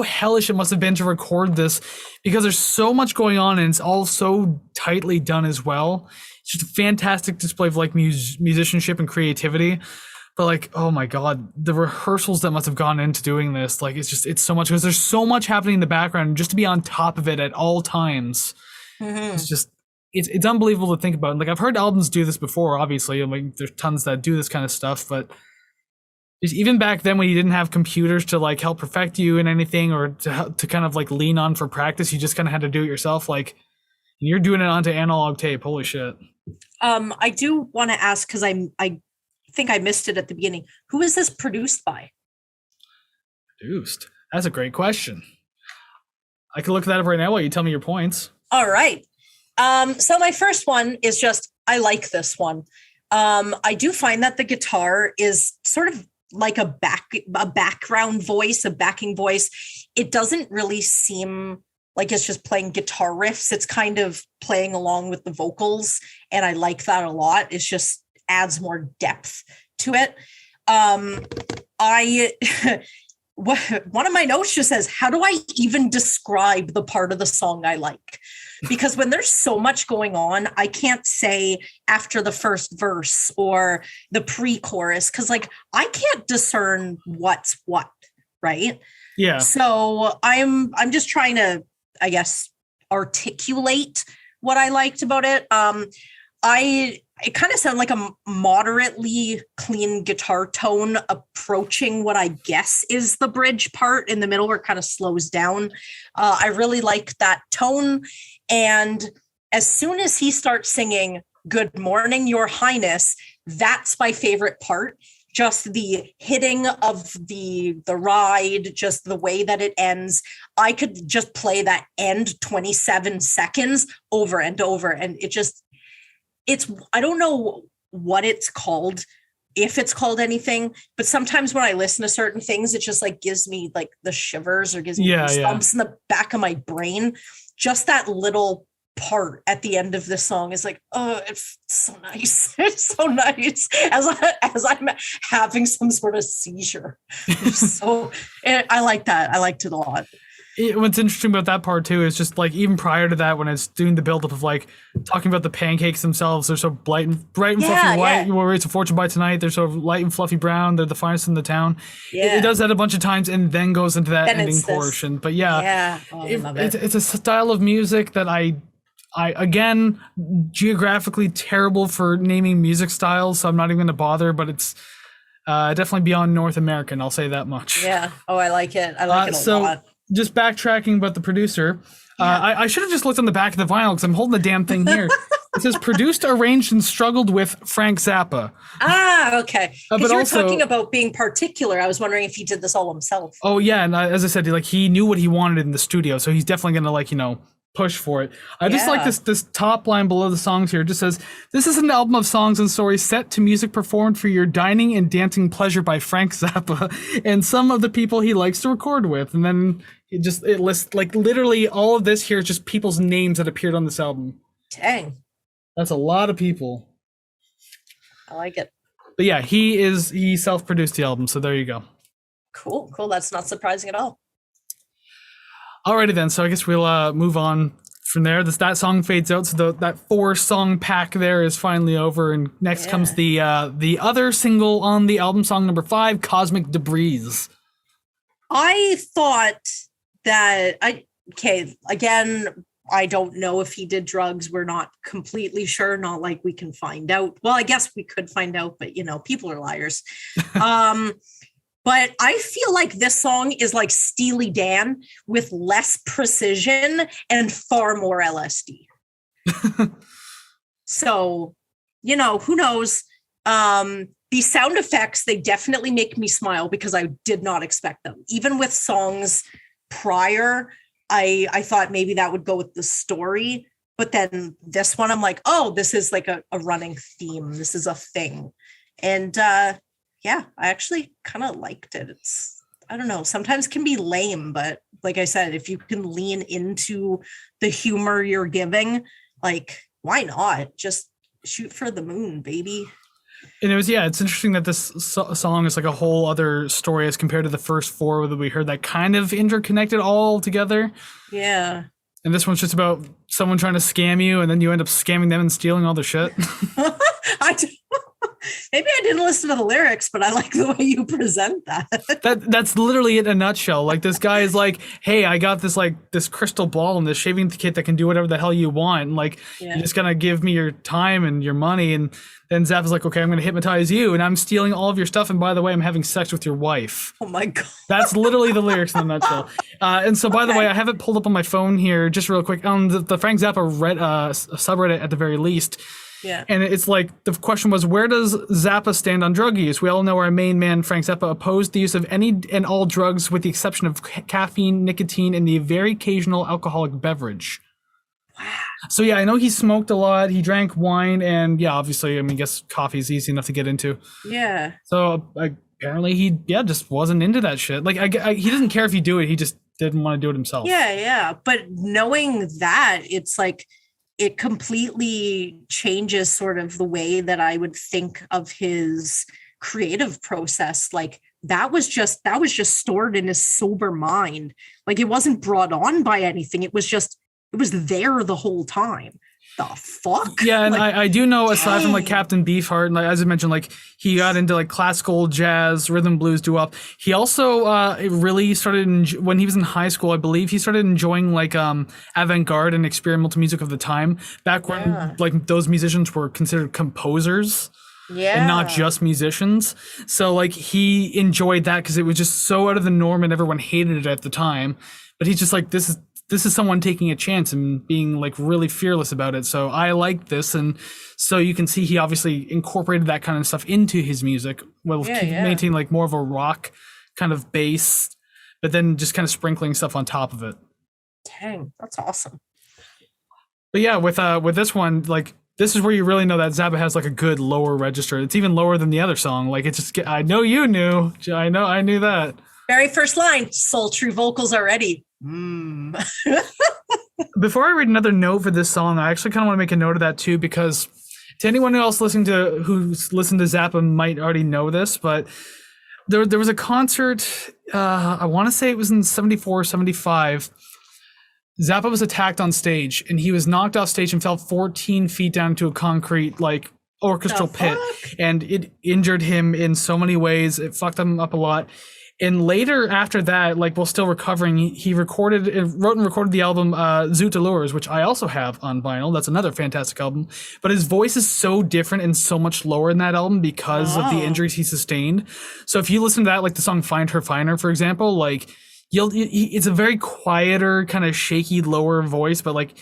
hellish it must have been to record this, because there's so much going on and it's all so tightly done as well. It's just a fantastic display of like musicianship and creativity. But like, oh my God, the rehearsals that must have gone into doing this, like it's so much, because there's so much happening in the background, and just to be on top of it at all times. It's just, it's unbelievable to think about. And like, I've heard albums do this before, obviously, and like there's tons that do this kind of stuff, but even back then when you didn't have computers to like help perfect you in anything, or to kind of like lean on for practice, you just kind of had to do it yourself. Like, and you're doing it onto analog tape. Holy shit. I do want to ask, because I think I missed it at the beginning. Who is this produced by? Produced? That's a great question. I can look that up right now while you tell me your points. All right. So my first one is just, I like this one. I do find that the guitar is sort of like a background voice, a backing voice. It doesn't really seem like it's just playing guitar riffs. It's kind of playing along with the vocals, and I like that a lot. It just adds more depth to it. One of my notes just says, how do I even describe the part of the song I like? Because when there's so much going on, I can't say after the first verse or the pre-chorus, because like I can't discern what's what, right? Yeah. So I'm just trying to, I guess, articulate what I liked about it. It kind of sounded like a moderately clean guitar tone approaching what I guess is the bridge part in the middle, where it kind of slows down. I really like that tone. And as soon as he starts singing "Good Morning, Your Highness," that's my favorite part. Just the hitting of the ride, just the way that it ends. I could just play that end 27 seconds over and over. And I don't know what it's called, if it's called anything, but sometimes when I listen to certain things, it just like gives me like the shivers, or gives me goosebumps in the back of my brain. Just that little part at the end of the song is like, oh, it's so nice. It's so nice. As I'm having some sort of seizure. So I like that. I liked it a lot. What's interesting about that part too is just like even prior to that, when it's doing the buildup of like talking about the pancakes themselves, they're so bright and fluffy white. You will raise a fortune by tonight. They're so light and fluffy brown. They're the finest in the town. Yeah. It does that a bunch of times and then goes into that ending portion. But yeah, I love it. It's a style of music that I again, geographically terrible for naming music styles, so I'm not even going to bother. But it's definitely beyond North American. I'll say that much. Yeah. Oh, I like it. I like it a lot. Just backtracking about the producer, I should have just looked on the back of the vinyl because I'm holding the damn thing here. It says produced, arranged, and struggled with Frank Zappa. Ah, okay. Because you were talking about being particular. I was wondering if he did this all himself. Oh yeah, and as I said, he knew what he wanted in the studio, so he's definitely gonna push for it. I just like this top line below the songs here. It just says, "This is an album of songs and stories set to music performed for your dining and dancing pleasure by Frank Zappa and some of the people he likes to record with." And then it lists like literally all of this here is just people's names that appeared on this album. Dang. That's a lot of people. I like it. But yeah, he self-produced the album, so there you go. Cool. That's not surprising at all. Alrighty then, so I guess we'll move on from there. That song fades out, so that 4-song pack there is finally over, and next comes the other single on the album, song number 5, Cosmik Debris. I thought that again, I don't know if he did drugs. We're not completely sure, not like we can find out. Well, I guess we could find out, but people are liars. But I feel like this song is like Steely Dan with less precision and far more LSD. So, who knows? These sound effects, they definitely make me smile because I did not expect them. Even with songs prior, I thought maybe that would go with the story. But then this one, I'm like, oh, this is like a running theme. This is a thing. And yeah, I actually kind of liked it. I don't know, sometimes can be lame, but like I said, if you can lean into the humor you're giving, like, why not? Just shoot for the moon, baby. And it's interesting that this song is like a whole other story as compared to the first 4 that we heard that kind of interconnected all together. Yeah. And this one's just about someone trying to scam you, and then you end up scamming them and stealing all their shit. Maybe I didn't listen to the lyrics, but I like the way you present that. That's literally it in a nutshell. Like, this guy is like, hey, I got this crystal ball and this shaving kit that can do whatever the hell you want. And like, you're just gonna give me your time and your money. And then Zappa's like, okay, I'm gonna hypnotize you, and I'm stealing all of your stuff. And by the way, I'm having sex with your wife. Oh my God. That's literally the lyrics in a nutshell. And so, by the way, I have it pulled up on my phone here, just real quick, on the Frank Zappa subreddit at the very least. Yeah. And it's like, the question was, where does Zappa stand on drug use? We all know our main man, Frank Zappa, opposed the use of any and all drugs with the exception of caffeine, nicotine, and the very occasional alcoholic beverage. Wow. So yeah, I know he smoked a lot. He drank wine, and yeah, obviously, I guess coffee is easy enough to get into. Yeah. So apparently he just wasn't into that shit. Like, he doesn't care if you do it. He just didn't want to do it himself. Yeah. But knowing that, it's like, it completely changes sort of the way that I would think of his creative process. Like, that was just stored in his sober mind. Like, it wasn't brought on by anything. It was there the whole time. The fuck? Yeah, and I do know, aside from like Captain Beefheart, and like, as I mentioned, like, he got into like classical jazz, rhythm blues, doo-wop. He also really started when he was in high school, I believe. He started enjoying like avant-garde and experimental music of the time, back when like those musicians were considered composers. Yeah. And not just musicians. So like, he enjoyed that because it was just so out of the norm and everyone hated it at the time. But he's just like, this is someone taking a chance and being like really fearless about it. So I like this. And so you can see he obviously incorporated that kind of stuff into his music, maintaining like more of a rock kind of bass, but then just kind of sprinkling stuff on top of it. Dang, that's awesome. But yeah, with this one, like, this is where you really know that Zappa has like a good lower register. It's even lower than the other song. Like, it's just, I know you knew. I knew that. Very first line, sultry vocals already. Before I read another note for this song, I actually kind of want to make a note of that too, because to anyone else who's listened to Zappa might already know this, but there was a concert, I want to say it was in 74, 75. Zappa was attacked on stage and he was knocked off stage and fell 14 feet down to a concrete like orchestral pit, and it injured him in so many ways. It fucked him up a lot. And later after that, like while still recovering, he wrote and recorded the album Zoot Allures, which I also have on vinyl. That's another fantastic album. But his voice is so different and so much lower in that album because of the injuries he sustained. So if you listen to that, like the song Find Her Finer, for example, like it's a very quieter, kind of shaky, lower voice, but like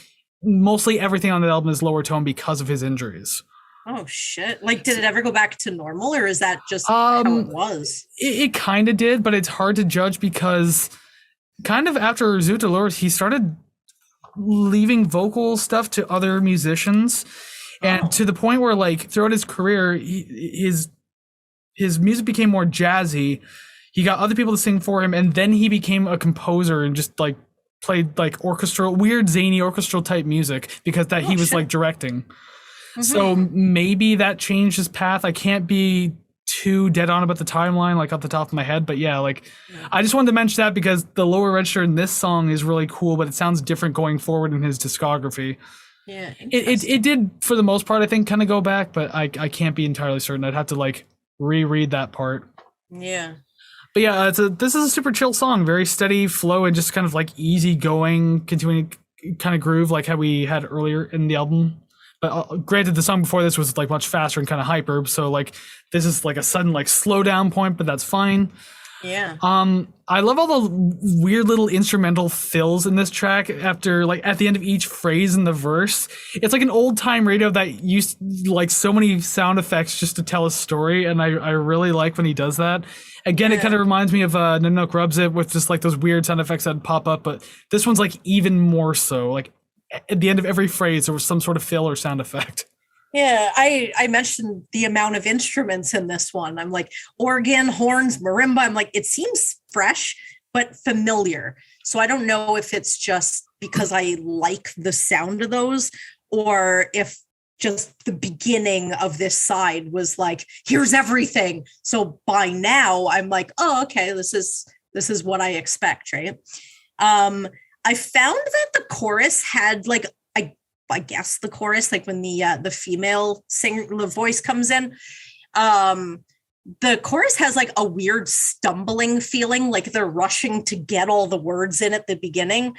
mostly everything on that album is lower tone because of his injuries. Oh shit. Like, did it ever go back to normal, or is that just how it was? It kind of did, but it's hard to judge because kind of after Zoot Allures, he started leaving vocal stuff to other musicians. And to the point where like throughout his career, his music became more jazzy. He got other people to sing for him, and then he became a composer and just like played like orchestral, weird zany orchestral type music because he was like directing. Mm-hmm. So maybe that changed his path. I can't be too dead on about the timeline, like off the top of my head, but I just wanted to mention that because the lower register in this song is really cool, but it sounds different going forward in his discography. Yeah, it did for the most part, I think, kind of go back, but I can't be entirely certain. I'd have to like reread that part. Yeah. But yeah, this is a super chill song, very steady flow and just kind of like easy going, continuing kind of groove like how we had earlier in the album. But granted, the song before this was like much faster and kind of hyper, so like this is like a sudden like slow down point, but that's fine. Yeah. I love all the weird little instrumental fills in this track after like at the end of each phrase in the verse. It's like an old time radio that used like so many sound effects just to tell a story, and I really like when he does that. Again, it kind of reminds me of Nanook Rubs It with just like those weird sound effects that pop up, but this one's like even more so. Like at the end of every phrase, there was some sort of fill or sound effect. Yeah, I mentioned the amount of instruments in this one. I'm like organ, horns, marimba. I'm like, it seems fresh, but familiar. So I don't know if it's just because I like the sound of those, or if just the beginning of this side was like, here's everything. So by now I'm like, oh, okay, this is what I expect, right? I found that the chorus had like, I guess the chorus, like when the female singer, the voice comes in, the chorus has like a weird stumbling feeling, like they're rushing to get all the words in at the beginning.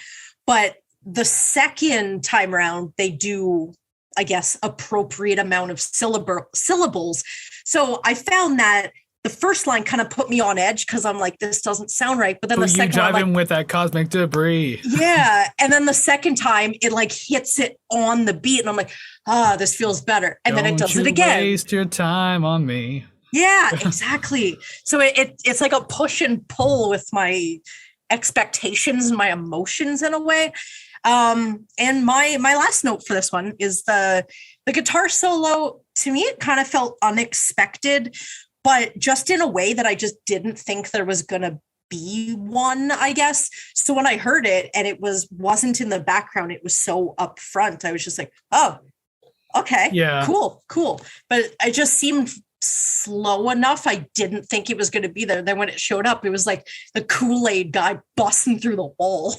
But the second time around, they do, I guess, appropriate amount of syllables. So I found that the first line kind of put me on edge because I'm like, this doesn't sound right. But then the second time, you jive in with that Cosmik Debris. Yeah. And then the second time it like hits it on the beat. And I'm like, this feels better. And then it does it again. Don't waste your time on me. Yeah, exactly. So it's like a push and pull with my expectations and my emotions in a way. And my last note for this one is the guitar solo. To me, it kind of felt unexpected, but just in a way that I just didn't think there was going to be one, I guess. So when I heard it and it wasn't in the background, it was so upfront. I was just like, oh, okay, yeah, cool. But it just seemed slow enough. I didn't think it was going to be there. Then when it showed up, it was like the Kool-Aid guy busting through the wall.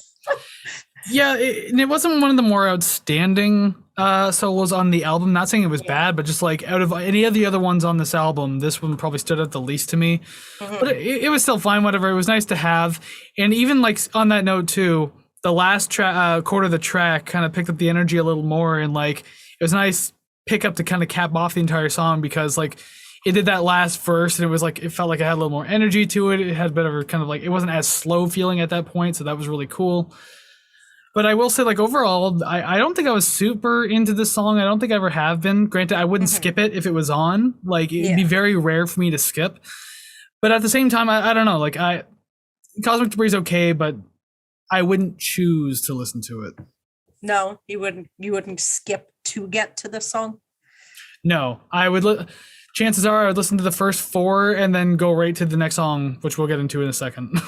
Yeah, it wasn't one of the more outstanding solos on the album. Not saying it was bad, but just like out of any of the other ones on this album, this one probably stood out the least to me. Mm-hmm. But it was still fine, whatever. It was nice to have. And even like on that note too, the last quarter of the track kind of picked up the energy a little more, and like it was a nice pickup to kind of cap off the entire song because like it did that last verse and it was like it felt like it had a little more energy to it. It had a bit of a kind of like it wasn't as slow feeling at that point, so that was really cool. But I will say, like, overall, I don't think I was super into this song. I don't think I ever have been. Granted, I wouldn't skip it if it was on. Like, it'd be very rare for me to skip. But at the same time, I don't know. Like, Cosmik Debris is okay, but I wouldn't choose to listen to it. No, you wouldn't skip to get to the song? No, I would. chances are I'd listen to the first 4 and then go right to the next song, which we'll get into in a second.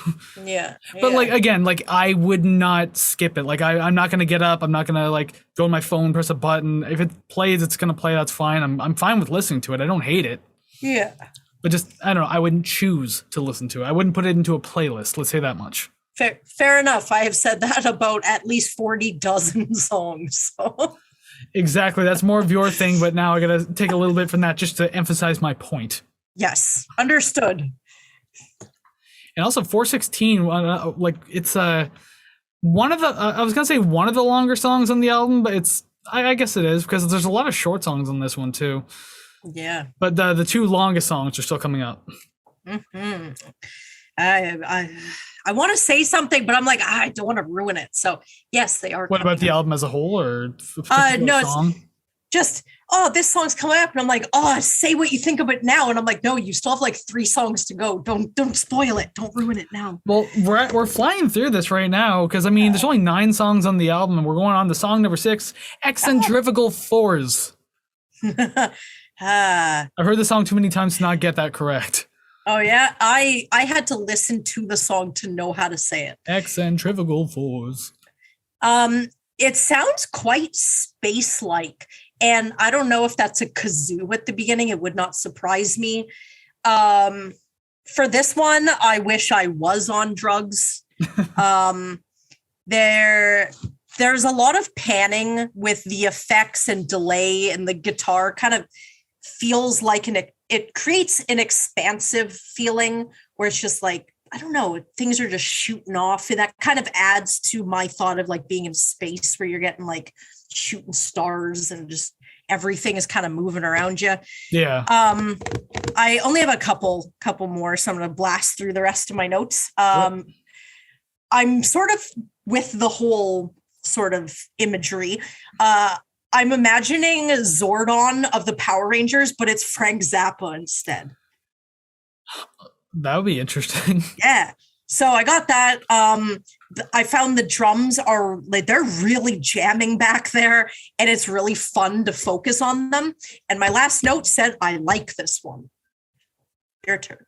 Yeah. But like, again, like I would not skip it. Like I'm not going to get up. I'm not going to like go on my phone, press a button. If it plays, it's going to play. That's fine. I'm fine with listening to it. I don't hate it. Yeah. But just, I don't know. I wouldn't choose to listen to it. I wouldn't put it into a playlist. Let's say that much. Fair enough. I have said that about at least 40 dozen songs. So. Exactly. That's more of your thing, but now I got to take a little bit from that just to emphasize my point. Yes, understood. And also 416, like it's one of the, I was going to say one of the longer songs on the album, but it's, I guess it is because there's a lot of short songs on this one too. Yeah. But the 2 longest songs are still coming up. Mm-hmm. I want to say something, but I'm like, I don't want to ruin it. So yes, they are. What about the album as a whole, or no, song? It's just, this song's coming up, and I'm like, say what you think of it now, and I'm like, no, you still have like 3 songs to go. Don't spoil it. Don't ruin it now. Well, we're flying through this right now because I mean, there's only 9 songs on the album, and we're going on to song number 6, Eccentrical Fours. I've heard the song too many times to not get that correct. Oh yeah, I had to listen to the song to know how to say it. Eccentrical Fours. It sounds quite space-like, and I don't know if that's a kazoo at the beginning. It would not surprise me. For this one, I wish I was on drugs. There's a lot of panning with the effects and delay, and the guitar kind of feels like it creates an expansive feeling where it's just like, I don't know, things are just shooting off. And that kind of adds to my thought of like being in space where you're getting like shooting stars and just everything is kind of moving around you. Yeah. I only have a couple more, so I'm going to blast through the rest of my notes. I'm sort of with the whole sort of imagery. I'm imagining Zordon of the Power Rangers, but it's Frank Zappa instead. That would be interesting. Yeah. So I got that. I found the drums are like, they're really jamming back there, and it's really fun to focus on them. And my last note said, I like this one. Your turn.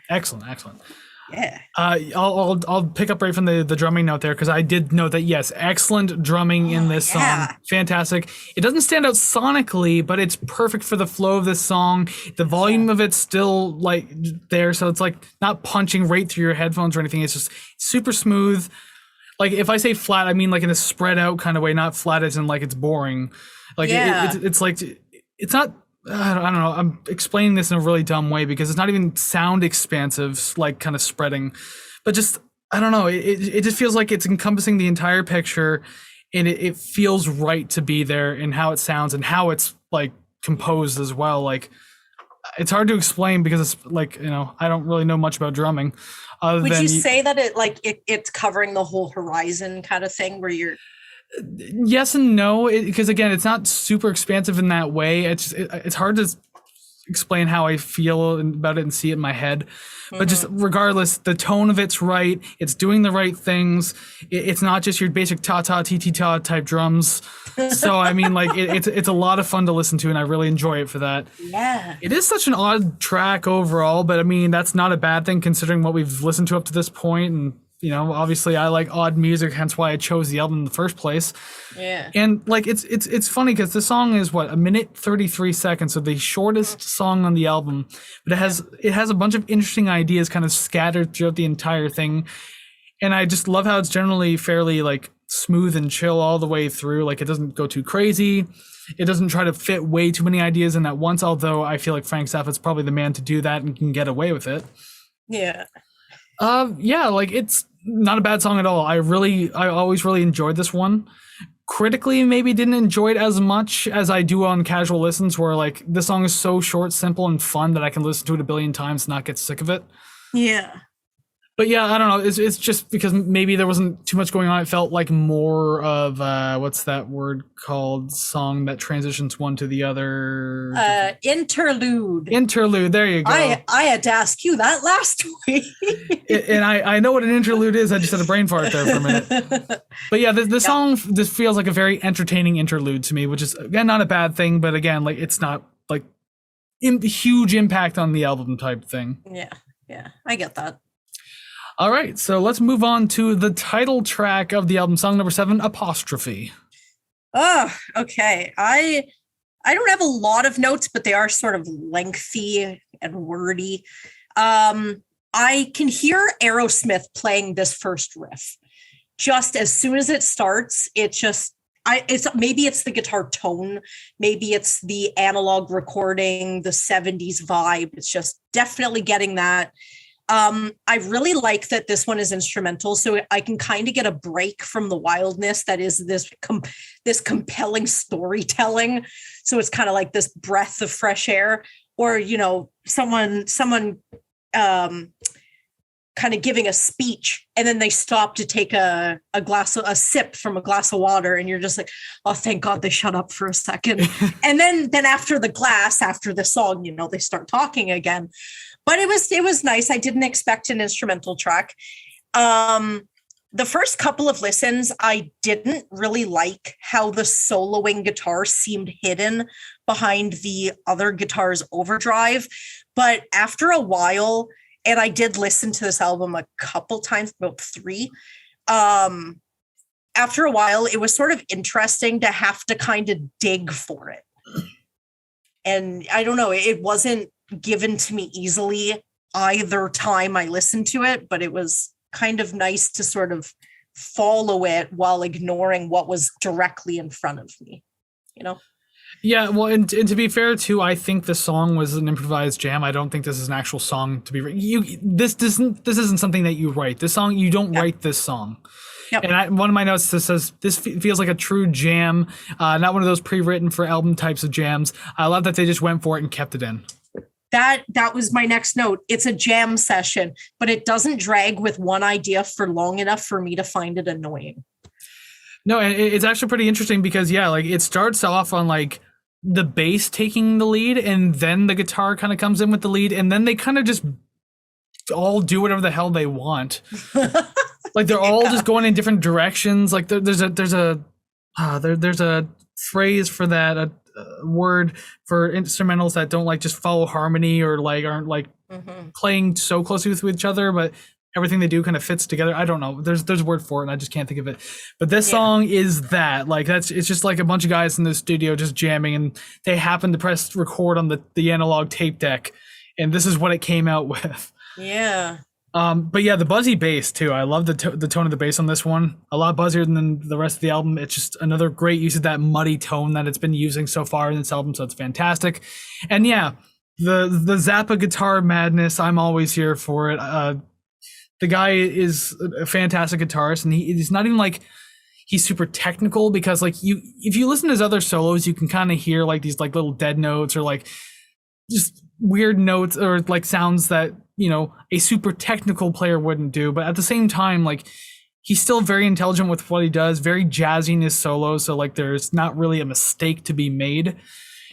Excellent. Yeah. I'll pick up right from the drumming note there because I did note that yes, excellent drumming in this song, fantastic. It doesn't stand out sonically, but it's perfect for the flow of this song. The volume of it's still like there, so it's like not punching right through your headphones or anything. It's just super smooth. Like if I say flat, I mean like in a spread out kind of way, not flat as in like it's boring. Like it's like it's not. I don't know. I'm explaining this in a really dumb way because it's not even sound expansive, like kind of spreading, but just, I don't know. It just feels like it's encompassing the entire picture, and it feels right to be there in how it sounds and how it's like composed as well. Like it's hard to explain because it's like, you know, I don't really know much about drumming. Would you say that it's covering the whole horizon kind of thing where you're, yes and no, because again, it's not super expansive in that way. It's hard to explain how I feel about it and see it in my head. But just regardless, the tone of it's right. It's doing the right things. It's not just your basic ta-ta, ti-ti-ta type drums. So, I mean, like, it's a lot of fun to listen to, and I really enjoy it for that. Yeah. It is such an odd track overall, but I mean, that's not a bad thing considering what we've listened to up to this point. And you know, obviously I like odd music, hence why I chose the album in the first place. Yeah. And like it's funny because the song is what, 1:33, so the shortest song on the album, but it has a bunch of interesting ideas kind of scattered throughout the entire thing. And I just love how it's generally fairly like smooth and chill all the way through. Like it doesn't go too crazy. It doesn't try to fit way too many ideas in at once, although I feel like Frank Zappa's probably the man to do that and can get away with it. Yeah. Yeah, like it's not a bad song at all. I always really enjoyed this one. Critically, maybe didn't enjoy it as much as I do on casual listens, where like this song is so short, simple, and fun that I can listen to it a billion times and not get sick of it. Yeah. But yeah, I don't know. It's just because maybe there wasn't too much going on. It felt like more of what's that word called? Song that transitions one to the other. Interlude. Interlude. There you go. I had to ask you that last week. And I know what an interlude is. I just had a brain fart there for a minute. But yeah, this song this feels like a very entertaining interlude to me, which is again not a bad thing. But again, like it's not like huge impact on the album type thing. Yeah, I get that. All right, so let's move on to the title track of the album, song number 7, Apostrophe. Oh, okay. I don't have a lot of notes, but they are sort of lengthy and wordy. I can hear Aerosmith playing this first riff. Just as soon as it starts, it's maybe it's the guitar tone, maybe it's the analog recording, the 70s vibe. It's just definitely getting that. I really like that this one is instrumental, so I can kind of get a break from the wildness that is this compelling storytelling. So it's kind of like this breath of fresh air, or someone kind of giving a speech, and then they stop to take a sip from a glass of water, and you're just like, oh, thank God they shut up for a second. And then after the song, they start talking again. But it was nice. I didn't expect an instrumental track. The first couple of listens, I didn't really like how the soloing guitar seemed hidden behind the other guitar's overdrive. But after a while, and I did listen to this album a couple times, about 3. After a while, it was sort of interesting to have to kind of dig for it. And I don't know, it wasn't given to me easily either time I listened to it, but it was kind of nice to sort of follow it while ignoring what was directly in front of me, Yeah, well, and to be fair too, I think the song was an improvised jam. I don't think this is an actual song to be. This isn't something that you write. This song, you don't write this song. Yep. And one of my notes says this feels like a true jam, not one of those pre-written for album types of jams. I love that they just went for it and kept it in. That was my next note. It's a jam session, but it doesn't drag with one idea for long enough for me to find it annoying. No, and it's actually pretty interesting because, it starts off on, the bass taking the lead, and then the guitar kind of comes in with the lead, and then they kind of just all do whatever the hell they want. They're all just going in different directions. There's a phrase for that, a word for instrumentals that don't just follow harmony or aren't playing so closely with each other, but everything they do kind of fits together. I don't know. There's a word for it, and I just can't think of it. But this song is that. It's just like a bunch of guys in the studio just jamming, and they happen to press record on the analog tape deck, and this is what it came out with. Yeah. But yeah, the buzzy bass too. I love the tone of the bass on this one. A lot buzzier than the rest of the album. It's just another great use of that muddy tone that it's been using so far in this album, so it's fantastic. And yeah, the Zappa guitar madness, I'm always here for it. The guy is a fantastic guitarist, and he's not even he's super technical, because if you listen to his other solos, you can kind of hear these little dead notes, or just weird notes, or sounds that a super technical player wouldn't do. But at the same time, he's still very intelligent with what he does, very jazzy in his solos, so there's not really a mistake to be made.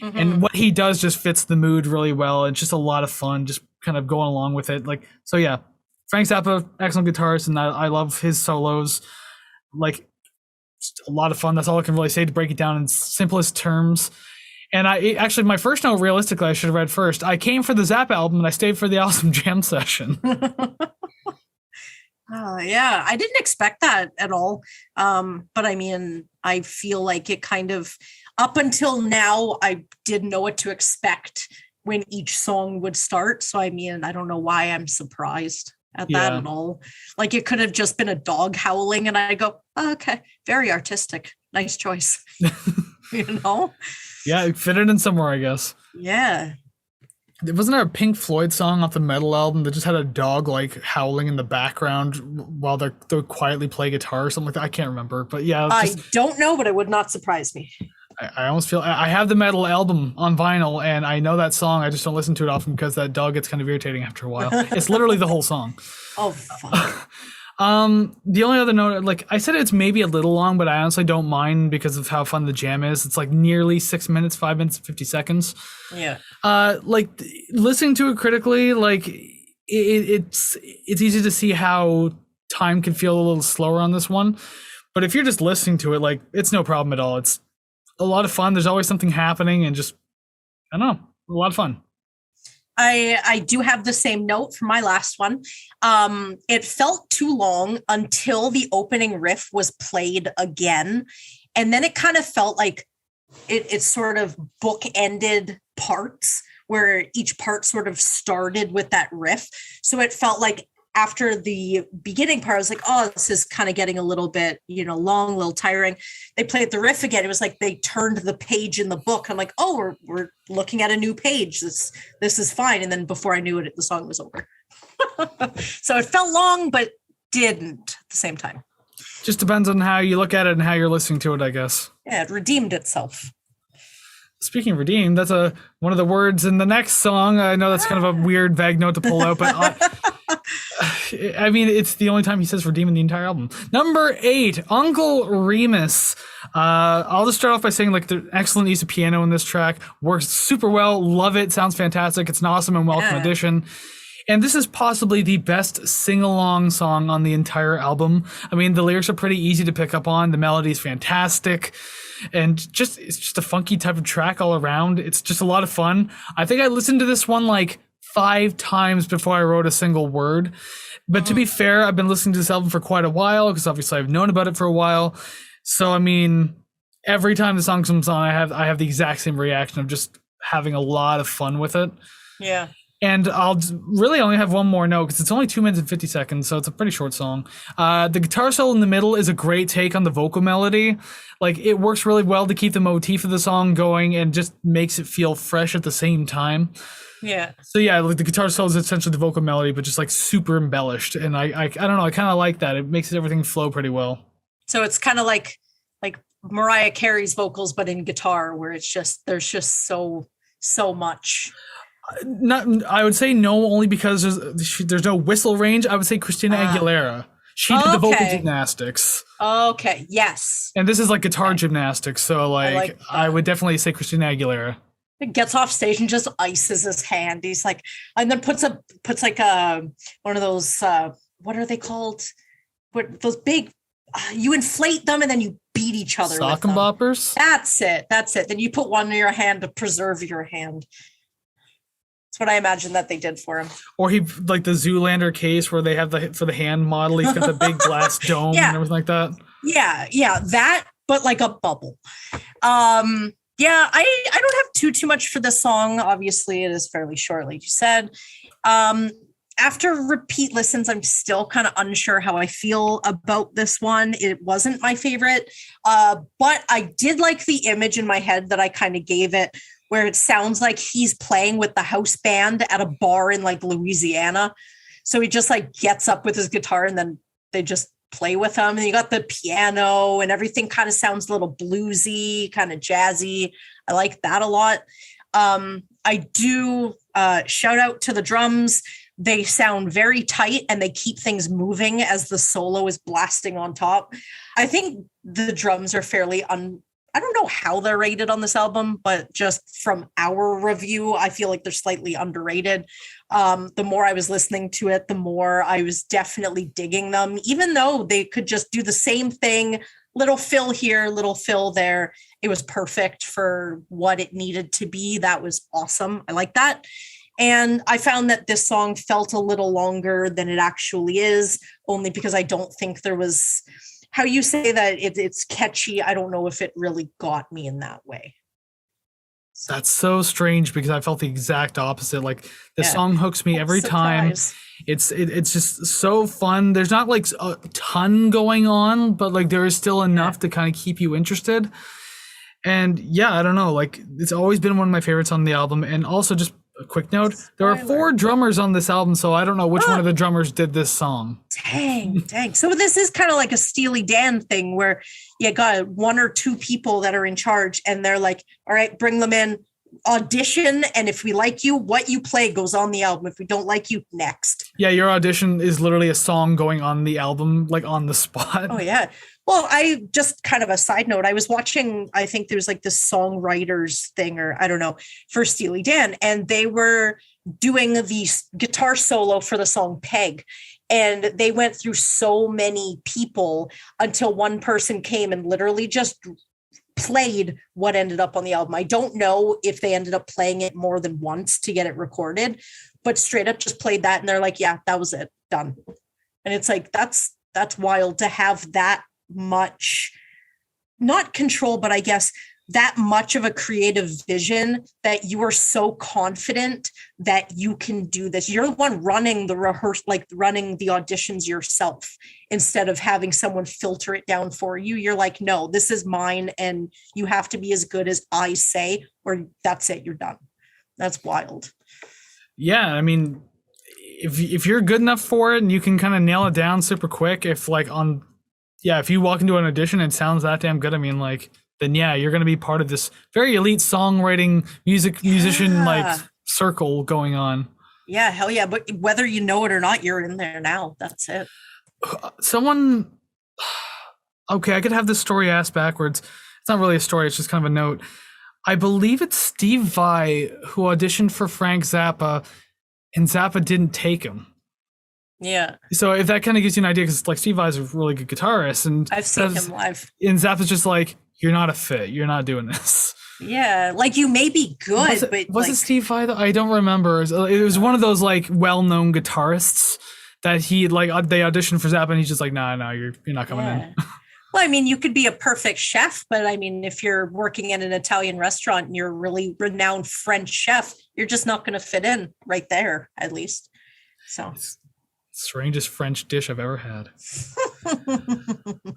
Mm-hmm. And what he does just fits the mood really well. It's just a lot of fun, just kind of going along with it. So yeah, Frank Zappa, excellent guitarist, and I love his solos. Just a lot of fun. That's all I can really say to break it down in simplest terms. And my first note, realistically, I should have read first. I came for the Zappa album, and I stayed for the awesome jam session. Yeah, I didn't expect that at all. But I mean, I feel like it kind of, up until now, I didn't know what to expect when each song would start. So I mean, I don't know why I'm surprised at that at all. It could have just been a dog howling, and I go, oh, okay, very artistic, nice choice. Yeah, it fit it in somewhere, I guess. Yeah. Wasn't there a Pink Floyd song off the Metal album that just had a dog howling in the background while they quietly play guitar or something like that? I can't remember, but yeah. I don't know, but it would not surprise me. I almost feel I have the Metal album on vinyl, and I know that song. I just don't listen to it often because that dog gets kind of irritating after a while. It's literally the whole song. Oh, fuck. The only other note, I said, it's maybe a little long, but I honestly don't mind because of how fun the jam is. It's nearly 6 minutes, 5 minutes, 50 seconds. Yeah. Listening to it critically, it's easy to see how time can feel a little slower on this one. But if you're just listening to it, it's no problem at all. It's a lot of fun. There's always something happening, and just, I don't know, a lot of fun. I do have the same note for my last one. It felt too long until the opening riff was played again. And then it kind of felt like it sort of bookended parts where each part sort of started with that riff. So it felt like after the beginning part, I was like, oh, this is kind of getting a little bit, long, a little tiring. They played the riff again. It was like they turned the page in the book. I'm like, oh, we're looking at a new page. This is fine. And then before I knew it, the song was over. So it felt long, but didn't at the same time. Just depends on how you look at it and how you're listening to it, I guess. Yeah, it redeemed itself. Speaking of redeemed, that's one of the words in the next song. I know that's kind of a weird, vague note to pull out, but I mean, it's the only time he says redeem in the entire album. Number 8, Uncle Remus. I'll just start off by saying, like, the excellent use of piano in this track. Works super well. Love it. Sounds fantastic. It's an awesome and welcome addition. And this is possibly the best sing-along song on the entire album. I mean, the lyrics are pretty easy to pick up on. The melody is fantastic. And it's just a funky type of track all around. It's just a lot of fun. I think I listened to this one like 5 times before I wrote a single word. But to be fair, I've been listening to this album for quite a while because obviously I've known about it for a while. So, I mean, every time the song comes on, I have the exact same reaction of just having a lot of fun with it. Yeah. And I'll really only have one more note because it's only 2 minutes and 50 seconds, so it's a pretty short song. The guitar solo in the middle is a great take on the vocal melody. Like, it works really well to keep the motif of the song going and just makes it feel fresh at the same time. Yeah. So yeah, like the guitar solo is essentially the vocal melody, but just like super embellished. And I don't know, I kind of like that. It makes everything flow pretty well. So it's kind of like Mariah Carey's vocals, but in guitar, where there's just so much. I would say no, only because there's no whistle range. I would say Christina Aguilera. She did the vocal gymnastics. Okay, yes. And this is like guitar gymnastics, so like I would definitely say Christina Aguilera. He gets off stage and just ices his hand. He's like, and then puts like one of those what are they called? What those big? You inflate them and then you beat each other. Sock and boppers. That's it. Then you put one in your hand to preserve your hand. That's what I imagine that they did for him. Or he, like the Zoolander case where they have for the hand model, he's got the big glass dome and everything like that. Yeah, that, but like a bubble. Yeah, I don't have too much for this song. Obviously, it is fairly short, like you said. After repeat listens, I'm still kind of unsure how I feel about this one. It wasn't my favorite, but I did like the image in my head that I kind of gave it, where it sounds like he's playing with the house band at a bar in like Louisiana. So he just like gets up with his guitar and then they just play with him. And you got the piano and everything kind of sounds a little bluesy, kind of jazzy. I like that a lot. I do shout out to the drums. They sound very tight and they keep things moving as the solo is blasting on top. I think the drums are fairly I don't know how they're rated on this album, but just from our review, I feel like they're slightly underrated. The more I was listening to it, the more I was definitely digging them, even though they could just do the same thing, little fill here, little fill there. It was perfect for what it needed to be. That was awesome. I like that. And I found that this song felt a little longer than it actually is, only because I don't think there was... How you say that it's catchy, I don't know if it really got me in that way. That's so strange because I felt the exact opposite. Like the song hooks me every time. It's just so fun. There's not like a ton going on, but like there is still enough to kind of keep you interested. And yeah, I don't know, like it's always been one of my favorites on the album. And also just a quick note, there are 4 drummers on this album, so I don't know which one of the drummers did this song. Dang. So this is kind of like a Steely Dan thing where you got 1 or 2 people that are in charge and they're like, all right, bring them in, audition, and if we like you, what you play goes on the album. If we don't like you, next. Yeah, your audition is literally a song going on the album, like on the spot. Oh, yeah. Well, I just kind of a side note, I was watching, I think there was like this songwriters thing, or I don't know, for Steely Dan, and they were doing the guitar solo for the song Peg. And they went through so many people until one person came and literally just played what ended up on the album. I don't know if they ended up playing it more than once to get it recorded, but straight up just played that. And they're like, yeah, that was it, done. And it's like, that's wild to have that much, not control, but I guess that much of a creative vision that you are so confident that you can do this. You're the one running the running the auditions yourself instead of having someone filter it down for you. You're like, no, this is mine. And you have to be as good as I say, or that's it. You're done. That's wild. Yeah. I mean, if you're good enough for it and you can kind of nail it down super quick, if you walk into an audition and it sounds that damn good, I mean, like, then yeah, you're going to be part of this very elite songwriting musician like circle going on. Yeah, hell yeah. But whether you know it or not, you're in there now. That's it. Okay, I could have this story asked backwards. It's not really a story, it's just kind of a note. I believe it's Steve Vai who auditioned for Frank Zappa, and Zappa didn't take him. Yeah. So if that kind of gives you an idea, because like Steve Vai is a really good guitarist, and I've seen him live. And Zappa's just like, you're not a fit. You're not doing this. Yeah, like you may be good, was it Steve Vai? I don't remember. It was one of those like well-known guitarists that he they auditioned for Zappa, and he's just like, nah, you're not coming in. Well, I mean, you could be a perfect chef, but I mean, if you're working in an Italian restaurant and you're a really renowned French chef, you're just not going to fit in right there, at least. So. Strangest French dish I've ever had.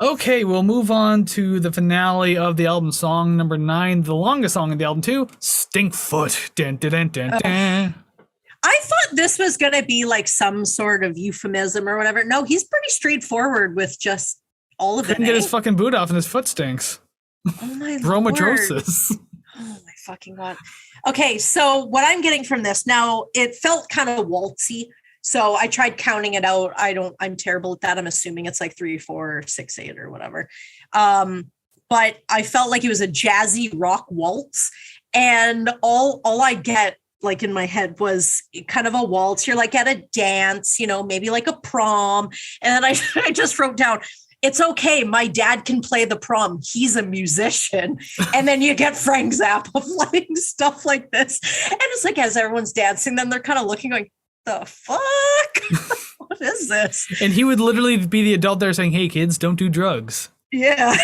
Okay, we'll move on to the finale of the album, song number 9, the longest song in the album too, Stinkfoot. Dun, dun, dun, dun, dun. I thought this was going to be like some sort of euphemism or whatever. No, he's pretty straightforward with just all of it. Couldn't get his fucking boot off and his foot stinks. Oh my Bromadrosis. Oh my fucking God. Okay, so what I'm getting from this, now it felt kind of waltzy. So I tried counting it out. I'm terrible at that. I'm assuming it's like 3, 4, 6, 8 or whatever. But I felt like it was a jazzy rock waltz. And all I get like in my head was kind of a waltz. You're like at a dance, maybe like a prom. And then I just wrote down, it's okay. My dad can play the prom. He's a musician. And then you get Frank Zappa playing stuff like this. And it's like, as everyone's dancing, then they're kind of looking like, the fuck? What is this? And he would literally be the adult there saying, hey kids, don't do drugs. Yeah.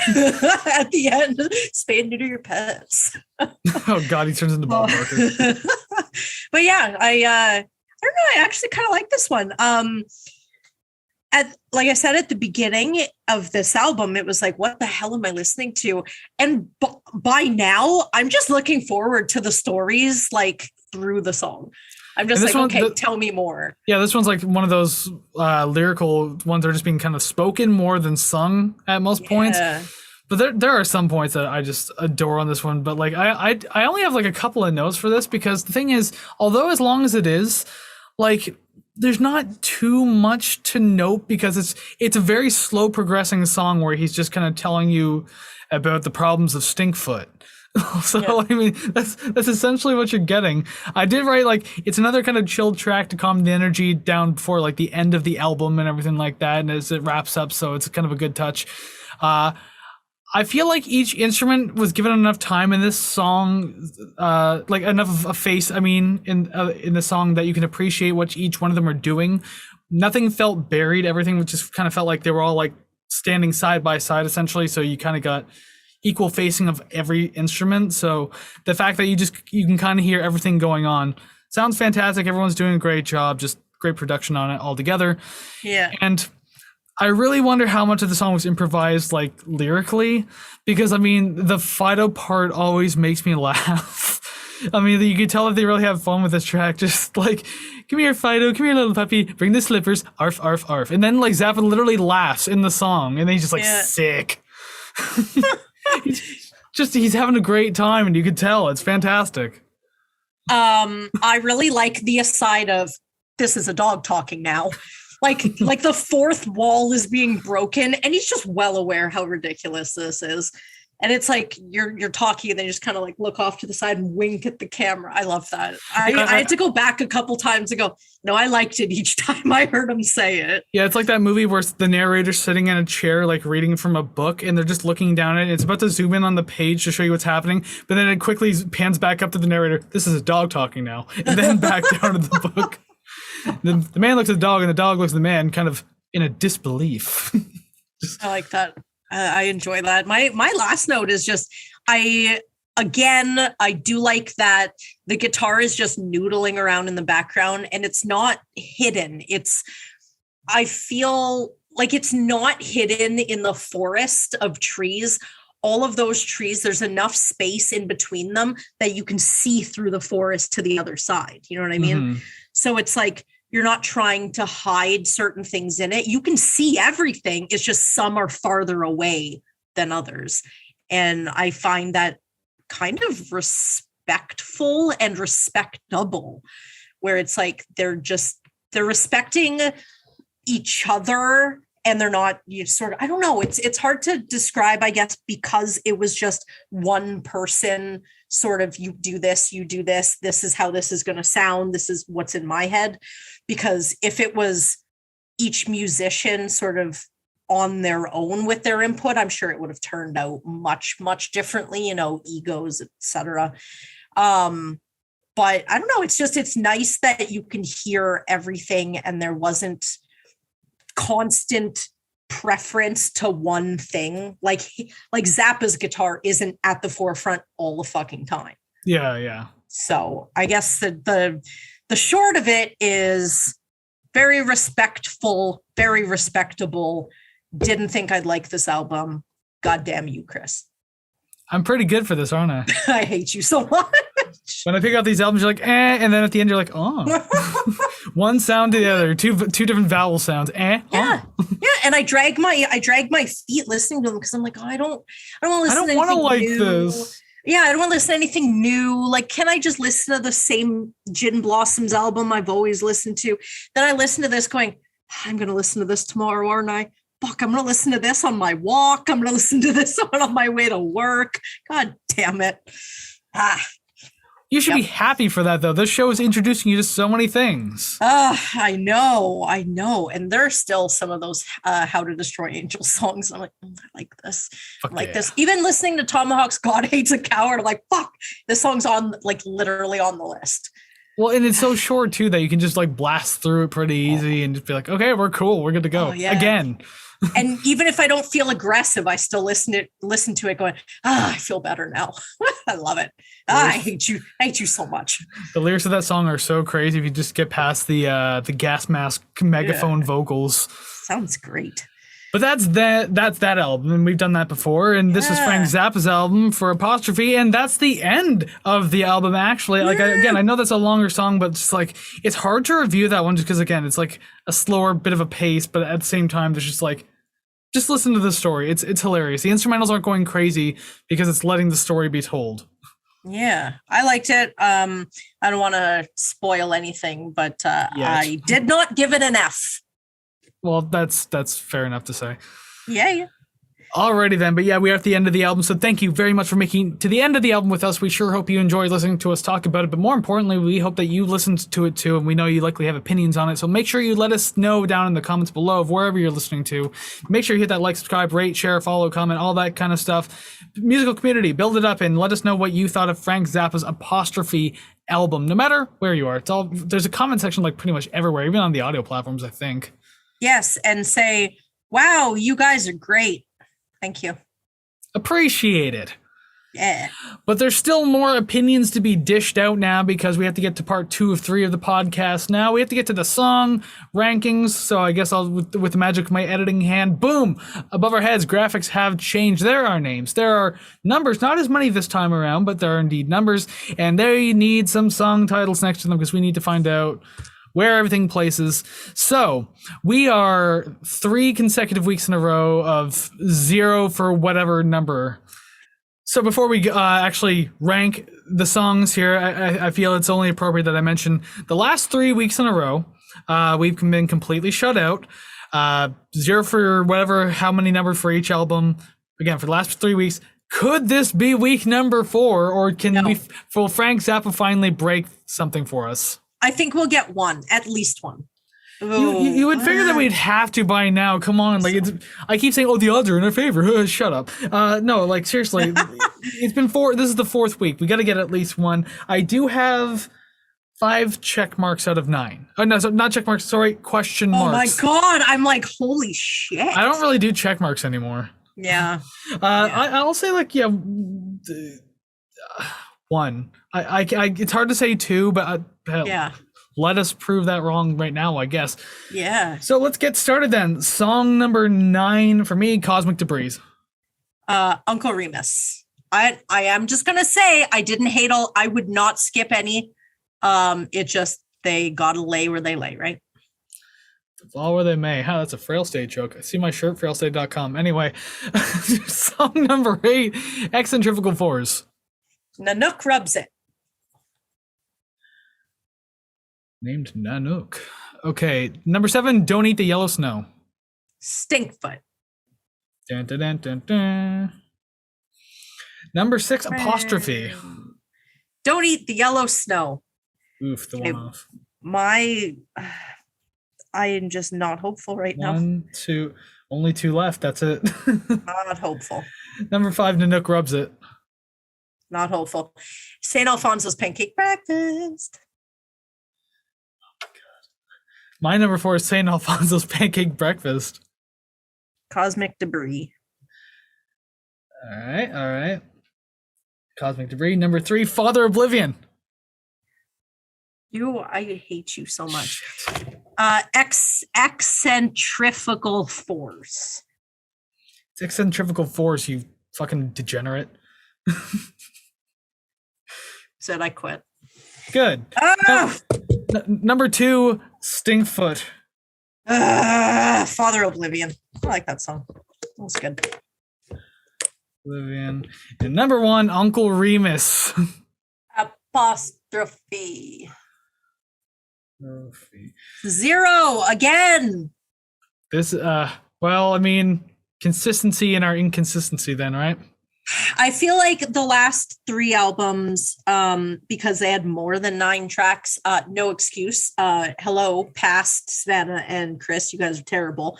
At the end, spay and neuter your pets. Oh God, he turns into Bob Barker. But yeah, I don't know. I actually kind of like this one. Like I said at the beginning of this album, it was like, what the hell am I listening to? And by now, I'm just looking forward to the stories like through the song. I'm just like, okay, tell me more. Yeah, this one's like one of those lyrical ones that are just being kind of spoken more than sung at most points. But there are some points that I just adore on this one. But like I only have like a couple of notes for this, because the thing is, although as long as it is, like there's not too much to note, because it's a very slow progressing song where he's just kind of telling you about the problems of Stinkfoot. So yeah. I mean, that's essentially what you're getting. I did write like it's another kind of chilled track to calm the energy down before like the end of the album and everything like that, and as it wraps up, so it's kind of a good touch. I feel like each instrument was given enough time in this song, like enough of a face. I mean, in the song that you can appreciate what each one of them are doing. Nothing felt buried. Everything just kind of felt like they were all like standing side by side essentially. So you kind of got equal facing of every instrument. So the fact that you can kind of hear everything going on sounds fantastic. Everyone's doing a great job. Just great production on it all together. Yeah. And I really wonder how much of the song was improvised, like lyrically, because I mean, the Fido part always makes me laugh. I mean, you could tell if they really have fun with this track. Just like, come here, Fido, come here, little puppy, bring the slippers, arf, arf, arf. And then like Zappa literally laughs in the song, and then he's just like sick. He's having a great time, and you could tell it's fantastic. I really like the aside of this is a dog talking now. Like the fourth wall is being broken, and he's just well aware how ridiculous this is. And it's like you're talking and then you just kind of like look off to the side and wink at the camera. I love that. I had to go back a couple times and go, no, I liked it each time I heard him say it. Yeah, it's like that movie where the narrator's sitting in a chair, like reading from a book, and they're just looking down at it. It's about to zoom in on the page to show you what's happening, but then it quickly pans back up to the narrator. This is a dog talking now, and then back down to the book. The man looks at the dog, and the dog looks at the man, kind of in a disbelief. I like that. I enjoy that. My last note is just, I do like that the guitar is just noodling around in the background and it's not hidden. I feel like it's not hidden in the forest of trees. All of those trees, there's enough space in between them that you can see through the forest to the other side. You know what I mean? Mm-hmm. So it's like, you're not trying to hide certain things in it. You can see everything. It's just some are farther away than others. And I find that kind of respectful and respectable, where it's like they're respecting each other and they're not, I don't know. It's hard to describe, I guess, because it was just one person sort of, you do this, this is how this is going to sound. This is what's in my head. Because if it was each musician sort of on their own with their input, I'm sure it would have turned out much, much differently, egos, etc. But I don't know. It's nice that you can hear everything and there wasn't constant preference to one thing. Like Zappa's guitar isn't at the forefront all the fucking time. Yeah. So I guess the short of it is very respectful, very respectable. Didn't think I'd like this album. God damn you, Chris. I'm pretty good for this, aren't I? I hate you so much. When I pick out these albums, you're like, and then at the end you're like, oh. One sound to the other, two different vowel sounds. Yeah. Yeah. And I drag my feet listening to them because I'm like, oh, I don't want to listen to anything want to like new. this. Yeah, I don't want to listen to anything new. Like, can I just listen to the same Gin Blossoms album I've always listened to? Then I listen to this going, I'm going to listen to this tomorrow, aren't I? Fuck, I'm going to listen to this on my walk. I'm going to listen to this on my way to work. God damn it. You should be happy for that, though. This show is introducing you to so many things. I know. And there's still some of those How to Destroy Angels songs. I'm like, I like this. This. Even listening to Tomahawk's God Hates a Coward, I'm like, fuck, this song's on, like, literally on the list. Well, and it's so short, too, that you can just, like, blast through it pretty easy and just be like, okay, we're cool. We're good to go. Again. And even if I don't feel aggressive, I still listen to it going, I feel better now. I love it. I hate you so much. The lyrics of that song are so crazy if you just get past the gas mask megaphone vocals. Sounds great. But that's that album, and we've done that before, and this is Frank Zappa's album for Apostrophe, and that's the end of the album, actually. Like, I know that's a longer song, but just like, it's hard to review that one just because, again, it's like a slower bit of a pace, but at the same time, there's just listen to the story. It's hilarious. The instrumentals aren't going crazy because it's letting the story be told. Yeah, I liked it. I don't want to spoil anything, but I did not give it an F. Well, that's fair enough to say. Yeah. Alrighty then, but yeah, we are at the end of the album, so thank you very much for making to the end of the album with us. We sure hope you enjoyed listening to us talk about it, but more importantly, we hope that you listened to it too, and we know you likely have opinions on it, so make sure you let us know down in the comments below of wherever you're listening to. Make sure you hit that like, subscribe, rate, share, follow, comment, all that kind of stuff. Musical community, build it up and let us know what you thought of Frank Zappa's Apostrophe album, no matter where you are. There's a comment section like pretty much everywhere, even on the audio platforms, I think. Yes, and say, wow, you guys are great. Thank you. Appreciate it. Yeah. But there's still more opinions to be dished out now because we have to get to part 2 of 3 of the podcast now. We have to get to the song rankings. So I guess with the magic of my editing hand, boom, above our heads, graphics have changed. There are names. There are numbers, not as many this time around, but there are indeed numbers. And they need some song titles next to them because we need to find out where everything places. So we are 3 consecutive weeks in a row of 0 for whatever number. So before we actually rank the songs here, I feel it's only appropriate that I mention the last 3 weeks in a row, we've been completely shut out. 0 for how many number for each album. Again, for the last 3 weeks, Could this be week number 4, or will Frank Zappa finally break something for us? I think we'll get one, at least one. You would figure that we'd have to by now. Come on, like I keep saying, the odds are in our favor. Shut up. No, like seriously, it's been 4. This is the 4th week. We got to get at least one. I do have 5 check marks out of 9. Oh no, so not check marks. Sorry, question marks. Oh my god, I'm like, holy shit. I don't really do check marks anymore. Yeah. I'll say like 1. I it's hard to say 2, but yeah. Let us prove that wrong right now, I guess. Yeah. So let's get started then. Song number 9 for me, Cosmik Debris. Uncle Remus. I am just gonna say I didn't hate all. I would not skip any. It just they gotta lay where they lay, right? Fall where they may. That's a Frail State joke. I see my shirt, frailstate.com. Anyway, song number 8, Eccentrical Force. Nanook rubs it. Named Nanook. Okay, number 7, Don't Eat the Yellow Snow. Stinkfoot. Dun, dun, dun, dun, dun. Number 6, Apostrophe. Don't Eat the Yellow Snow. Oof, the one off. I am just not hopeful right now. 1, 2, only 2 left. That's it. Not hopeful. Number 5, Nanook Rubs It. Not hopeful. St. Alfonso's Pancake Breakfast. My number 4 is St. Alfonso's Pancake Breakfast. Cosmik Debris. All right. Cosmik Debris. Number 3, Father Oblivion. I hate you so much. Eccentrical Force. It's Eccentrical Force, you fucking degenerate. Said I quit. Good. Number 2, Stinkfoot. Father Oblivion. I like that song. That was good. Oblivion. And number 1, Uncle Remus. Apostrophe. 0 again. This consistency in our inconsistency then, right? I feel like the last 3 albums, because they had more than 9 tracks, no excuse. Hello, past Savannah and Chris, you guys are terrible.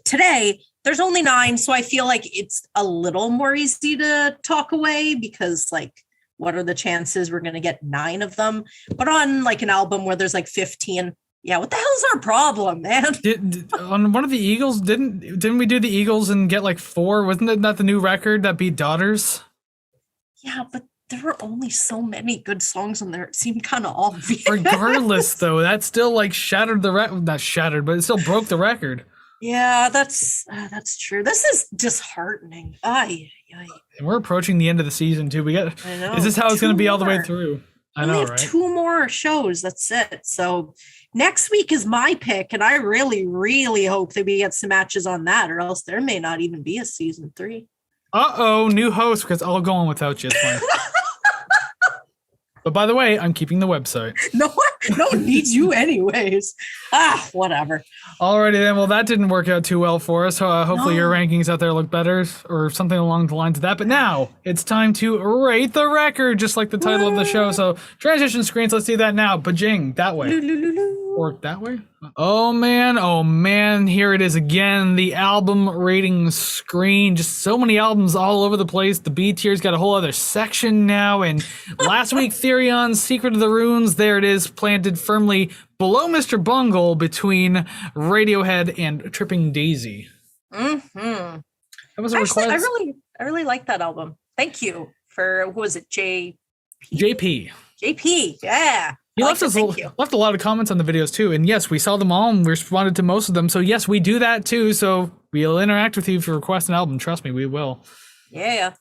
Today, there's only 9, so I feel like it's a little more easy to talk away because, like, what are the chances we're going to get 9 of them? But on, like, an album where there's, like, 15, yeah, what the hell's our problem, man? On one of the Eagles, didn't we do the Eagles and get like 4? Wasn't that the new record that beat Daughters? Yeah, but there were only so many good songs on there. It seemed kind of obvious. Regardless, though, that still like shattered the record. Not shattered, but it still broke the record. Yeah, that's true. This is disheartening. And we're approaching the end of the season too. I know. Is this how it's going to be all the way through? I know, we have right? 2 more shows. That's it. So next week is my pick, and I really, really hope that we get some matches on that, or else there may not even be a season 3. New host, because I'll go on without you. It's fine. But by the way, I'm keeping the website. No one needs you anyways. Whatever. Alrighty then. Well, that didn't work out too well for us. Hopefully your rankings out there look better or something along the lines of that. But now it's time to rate the record, just like the title of the show. So transition screens. Let's do that now. Bajing, that way. Or that way? Oh man, here it is again, the album rating screen. Just so many albums all over the place. The B tier's got a whole other section now, and last week Therion's Secret of the Runes, there it is, planted firmly below Mr. Bungle between Radiohead and Tripping Daisy. Mm-hmm. That was a request. I really like that album. Thank you for, what was it, JP, yeah. He left a lot of comments on the videos too, and yes, we saw them all and we responded to most of them. So yes, we do that too. So we'll interact with you if you request an album. Trust me, we will. Yeah.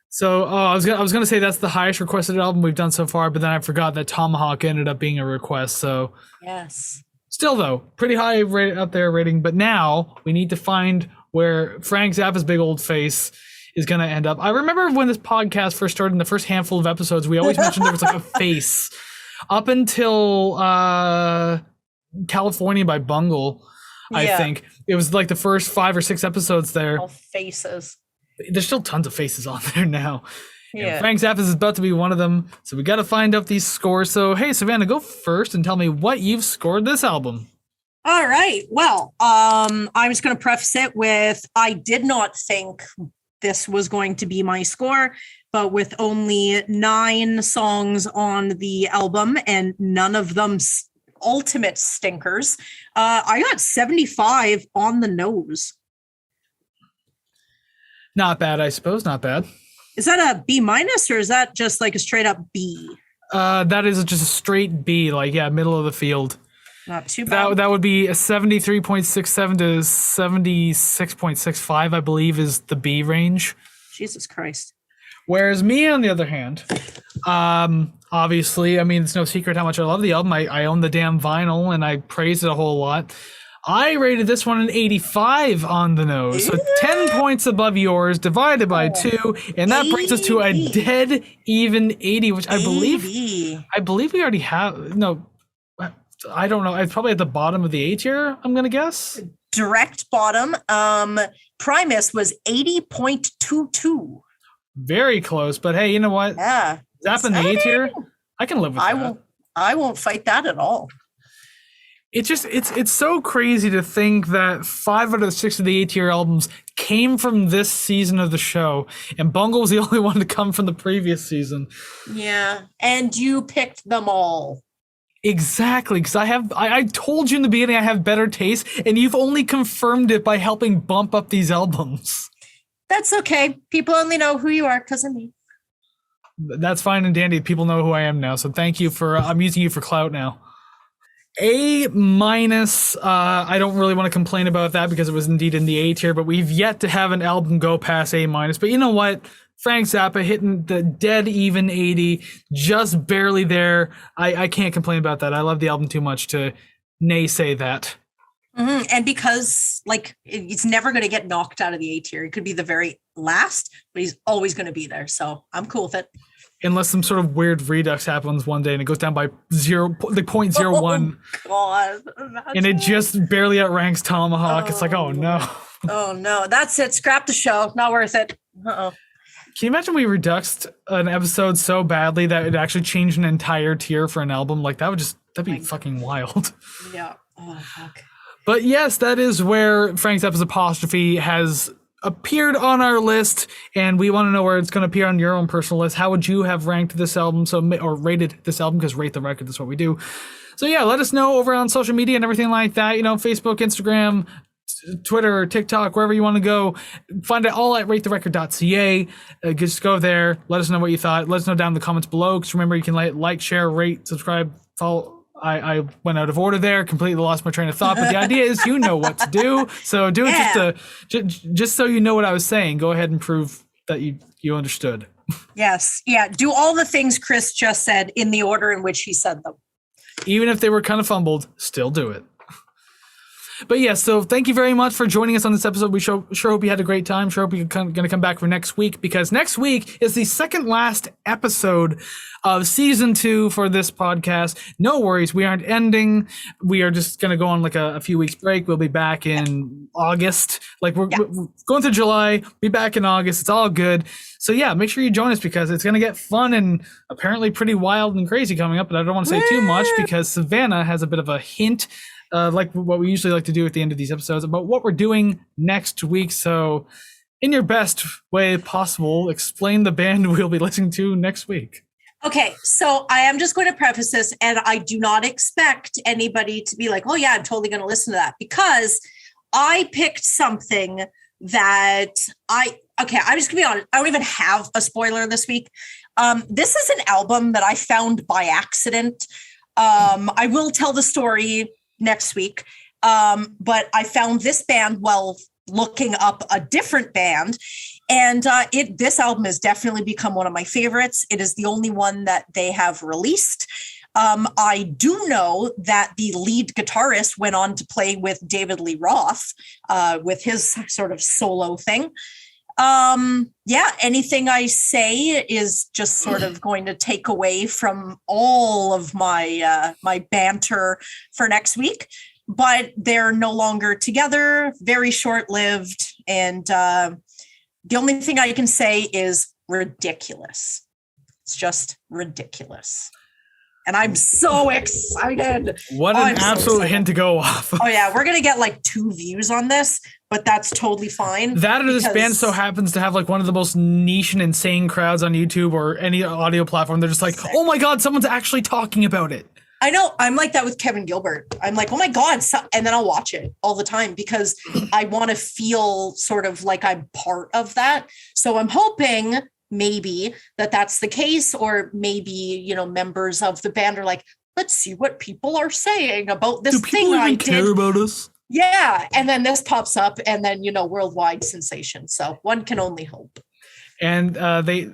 So I was gonna say that's the highest requested album we've done so far, but then I forgot that Tomahawk ended up being a request. So yes, still though, pretty high out there rating. But now we need to find where Frank Zappa's big old face is gonna end up. I remember when this podcast first started, in the first handful of episodes, we always mentioned there was like a face. Up until California by Bungle, I think. It was like the first 5 or 6 episodes there. All faces. There's still tons of faces on there now. And Yeah. Frank Zappa is about to be one of them. So we got to find out these scores. So, hey, Savannah, go first and tell me what you've scored this album. All right. Well, I'm just going to preface it with I did not think this was going to be my score, but with only 9 songs on the album and none of them ultimate stinkers, I got 75 on the nose. Not bad, I suppose. Not bad. Is that a B minus or is that just like a straight up B? That is just a straight B, like, yeah, middle of the field. Not too bad. That would be a 73.67 to 76.65, I believe, is the B range. Jesus Christ. Whereas me, on the other hand, obviously, I mean, it's no secret how much I love the album. I own the damn vinyl and I praise it a whole lot. I rated this one an 85 on the nose. So 10 points above yours, divided by 2, and that brings us to a dead even 80, which I believe we already have. No, I don't know. It's probably at the bottom of the A tier, I'm gonna guess. Direct bottom. Primus was 80.22. Very close, but hey, you know what? Yeah. Zappa in the A tier, I can live with that. I won't fight that at all. It's so crazy to think that 5 out of 6 of the A tier albums came from this season of the show, and Bungle was the only one to come from the previous season. Yeah, and you picked them all. Exactly, because I told you in the beginning I have better taste, and you've only confirmed it by helping bump up these albums. That's okay. People only know who you are because of me. That's fine and dandy. People know who I am now, so thank you for. I'm using you for clout now. A minus. I don't really want to complain about that because it was indeed in the A tier, but we've yet to have an album go past A minus. But you know what? Frank Zappa hitting the dead even 80, just barely there. I can't complain about that. I love the album too much to naysay that. Mm-hmm. And because like it's never going to get knocked out of the A tier. It could be the very last, but he's always going to be there. So I'm cool with it. Unless some sort of weird redux happens one day and it goes down by 0.01. Oh, God. And it just barely outranks Tomahawk. It's like, oh no. Oh no. That's it. Scrap the show. Not worth it. Uh-oh. Can you imagine we reduxed an episode so badly that it actually changed an entire tier for an album? Like that'd be fucking wild. Yeah. Oh fuck. But yes, that is where Frank Zappa's Apostrophe has appeared on our list, and we want to know where it's going to appear on your own personal list. How would you have ranked this album, or rated this album? Because Rate the Record is what we do. So yeah, let us know over on social media and everything like that. You know, Facebook, Instagram, Twitter, TikTok, wherever you want to go. Find it all at ratetherecord.ca. Just go there. Let us know what you thought. Let us know down in the comments below. Because remember, you can like, share, rate, subscribe, follow. I went out of order there, completely lost my train of thought, but the idea is you know what to do. So do it just so you know what I was saying. Go ahead and prove that you understood. Yes. Yeah. Do all the things Chris just said in the order in which he said them. Even if they were kind of fumbled, still do it. But yeah, so thank you very much for joining us on this episode. We sure hope you had a great time. Sure hope you're going to come back for next week, because next week is the second last episode of season 2 for this podcast. No worries, we aren't ending. We are just going to go on like a few weeks break. We'll be back in August. Like we're going through July, be back in August. It's all good. So yeah, make sure you join us because it's going to get fun and apparently pretty wild and crazy coming up. But I don't want to say too much because Savannah has a bit of a hint, like what we usually like to do at the end of these episodes, about what we're doing next week. So in your best way possible, explain the band we'll be listening to next week. Okay, so I am just going to preface this, and I do not expect anybody to be like, oh yeah, I'm totally going to listen to that, because I picked something that I'm just gonna be honest, I don't even have a spoiler this week. This is an album that I found by accident. I will tell the story next week. But I found this band while looking up a different band, and this album has definitely become one of my favorites. It is the only one that they have released. I do know that the lead guitarist went on to play with David Lee Roth with his sort of solo thing. Anything I say is just sort of going to take away from all of my my banter for next week, but they're no longer together, very short-lived, and The only thing I can say is ridiculous. It's just ridiculous. And I'm so excited. What an absolute hint to go off. Oh, yeah. We're going to get like 2 views on this, but that's totally fine. That or this band so happens to have like one of the most niche and insane crowds on YouTube or any audio platform. They're just like, oh my God, someone's actually talking about it. I know. I'm like that with Kevin Gilbert. I'm like, oh my God. And then I'll watch it all the time because I want to feel sort of like I'm part of that. So I'm hoping maybe that's the case, or maybe, you know, members of the band are like, let's see what people are saying about this thing I did. Care about us? Yeah. And then this pops up and then, you know, worldwide sensation. So one can only hope. And they,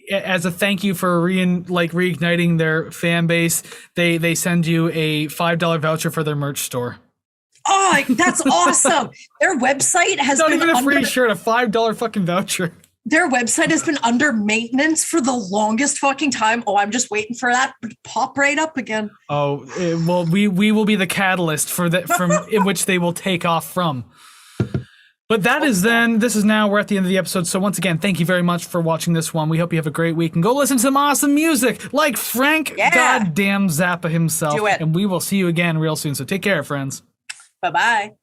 as a thank you for reigniting their fan base, they send you a $5 voucher for their merch store. Oh, that's awesome. Their website has not even a free shirt, a $5 fucking voucher. Their website has been under maintenance for the longest fucking time. Oh, I'm just waiting for that to pop right up again. Oh, well, we will be the catalyst for that, from in which they will take off from. But that is then, this is now, we're at the end of the episode. So once again, thank you very much for watching this one. We hope you have a great week and go listen to some awesome music like Frank goddamn Zappa himself. Do it. And we will see you again real soon. So take care, friends. Bye-bye.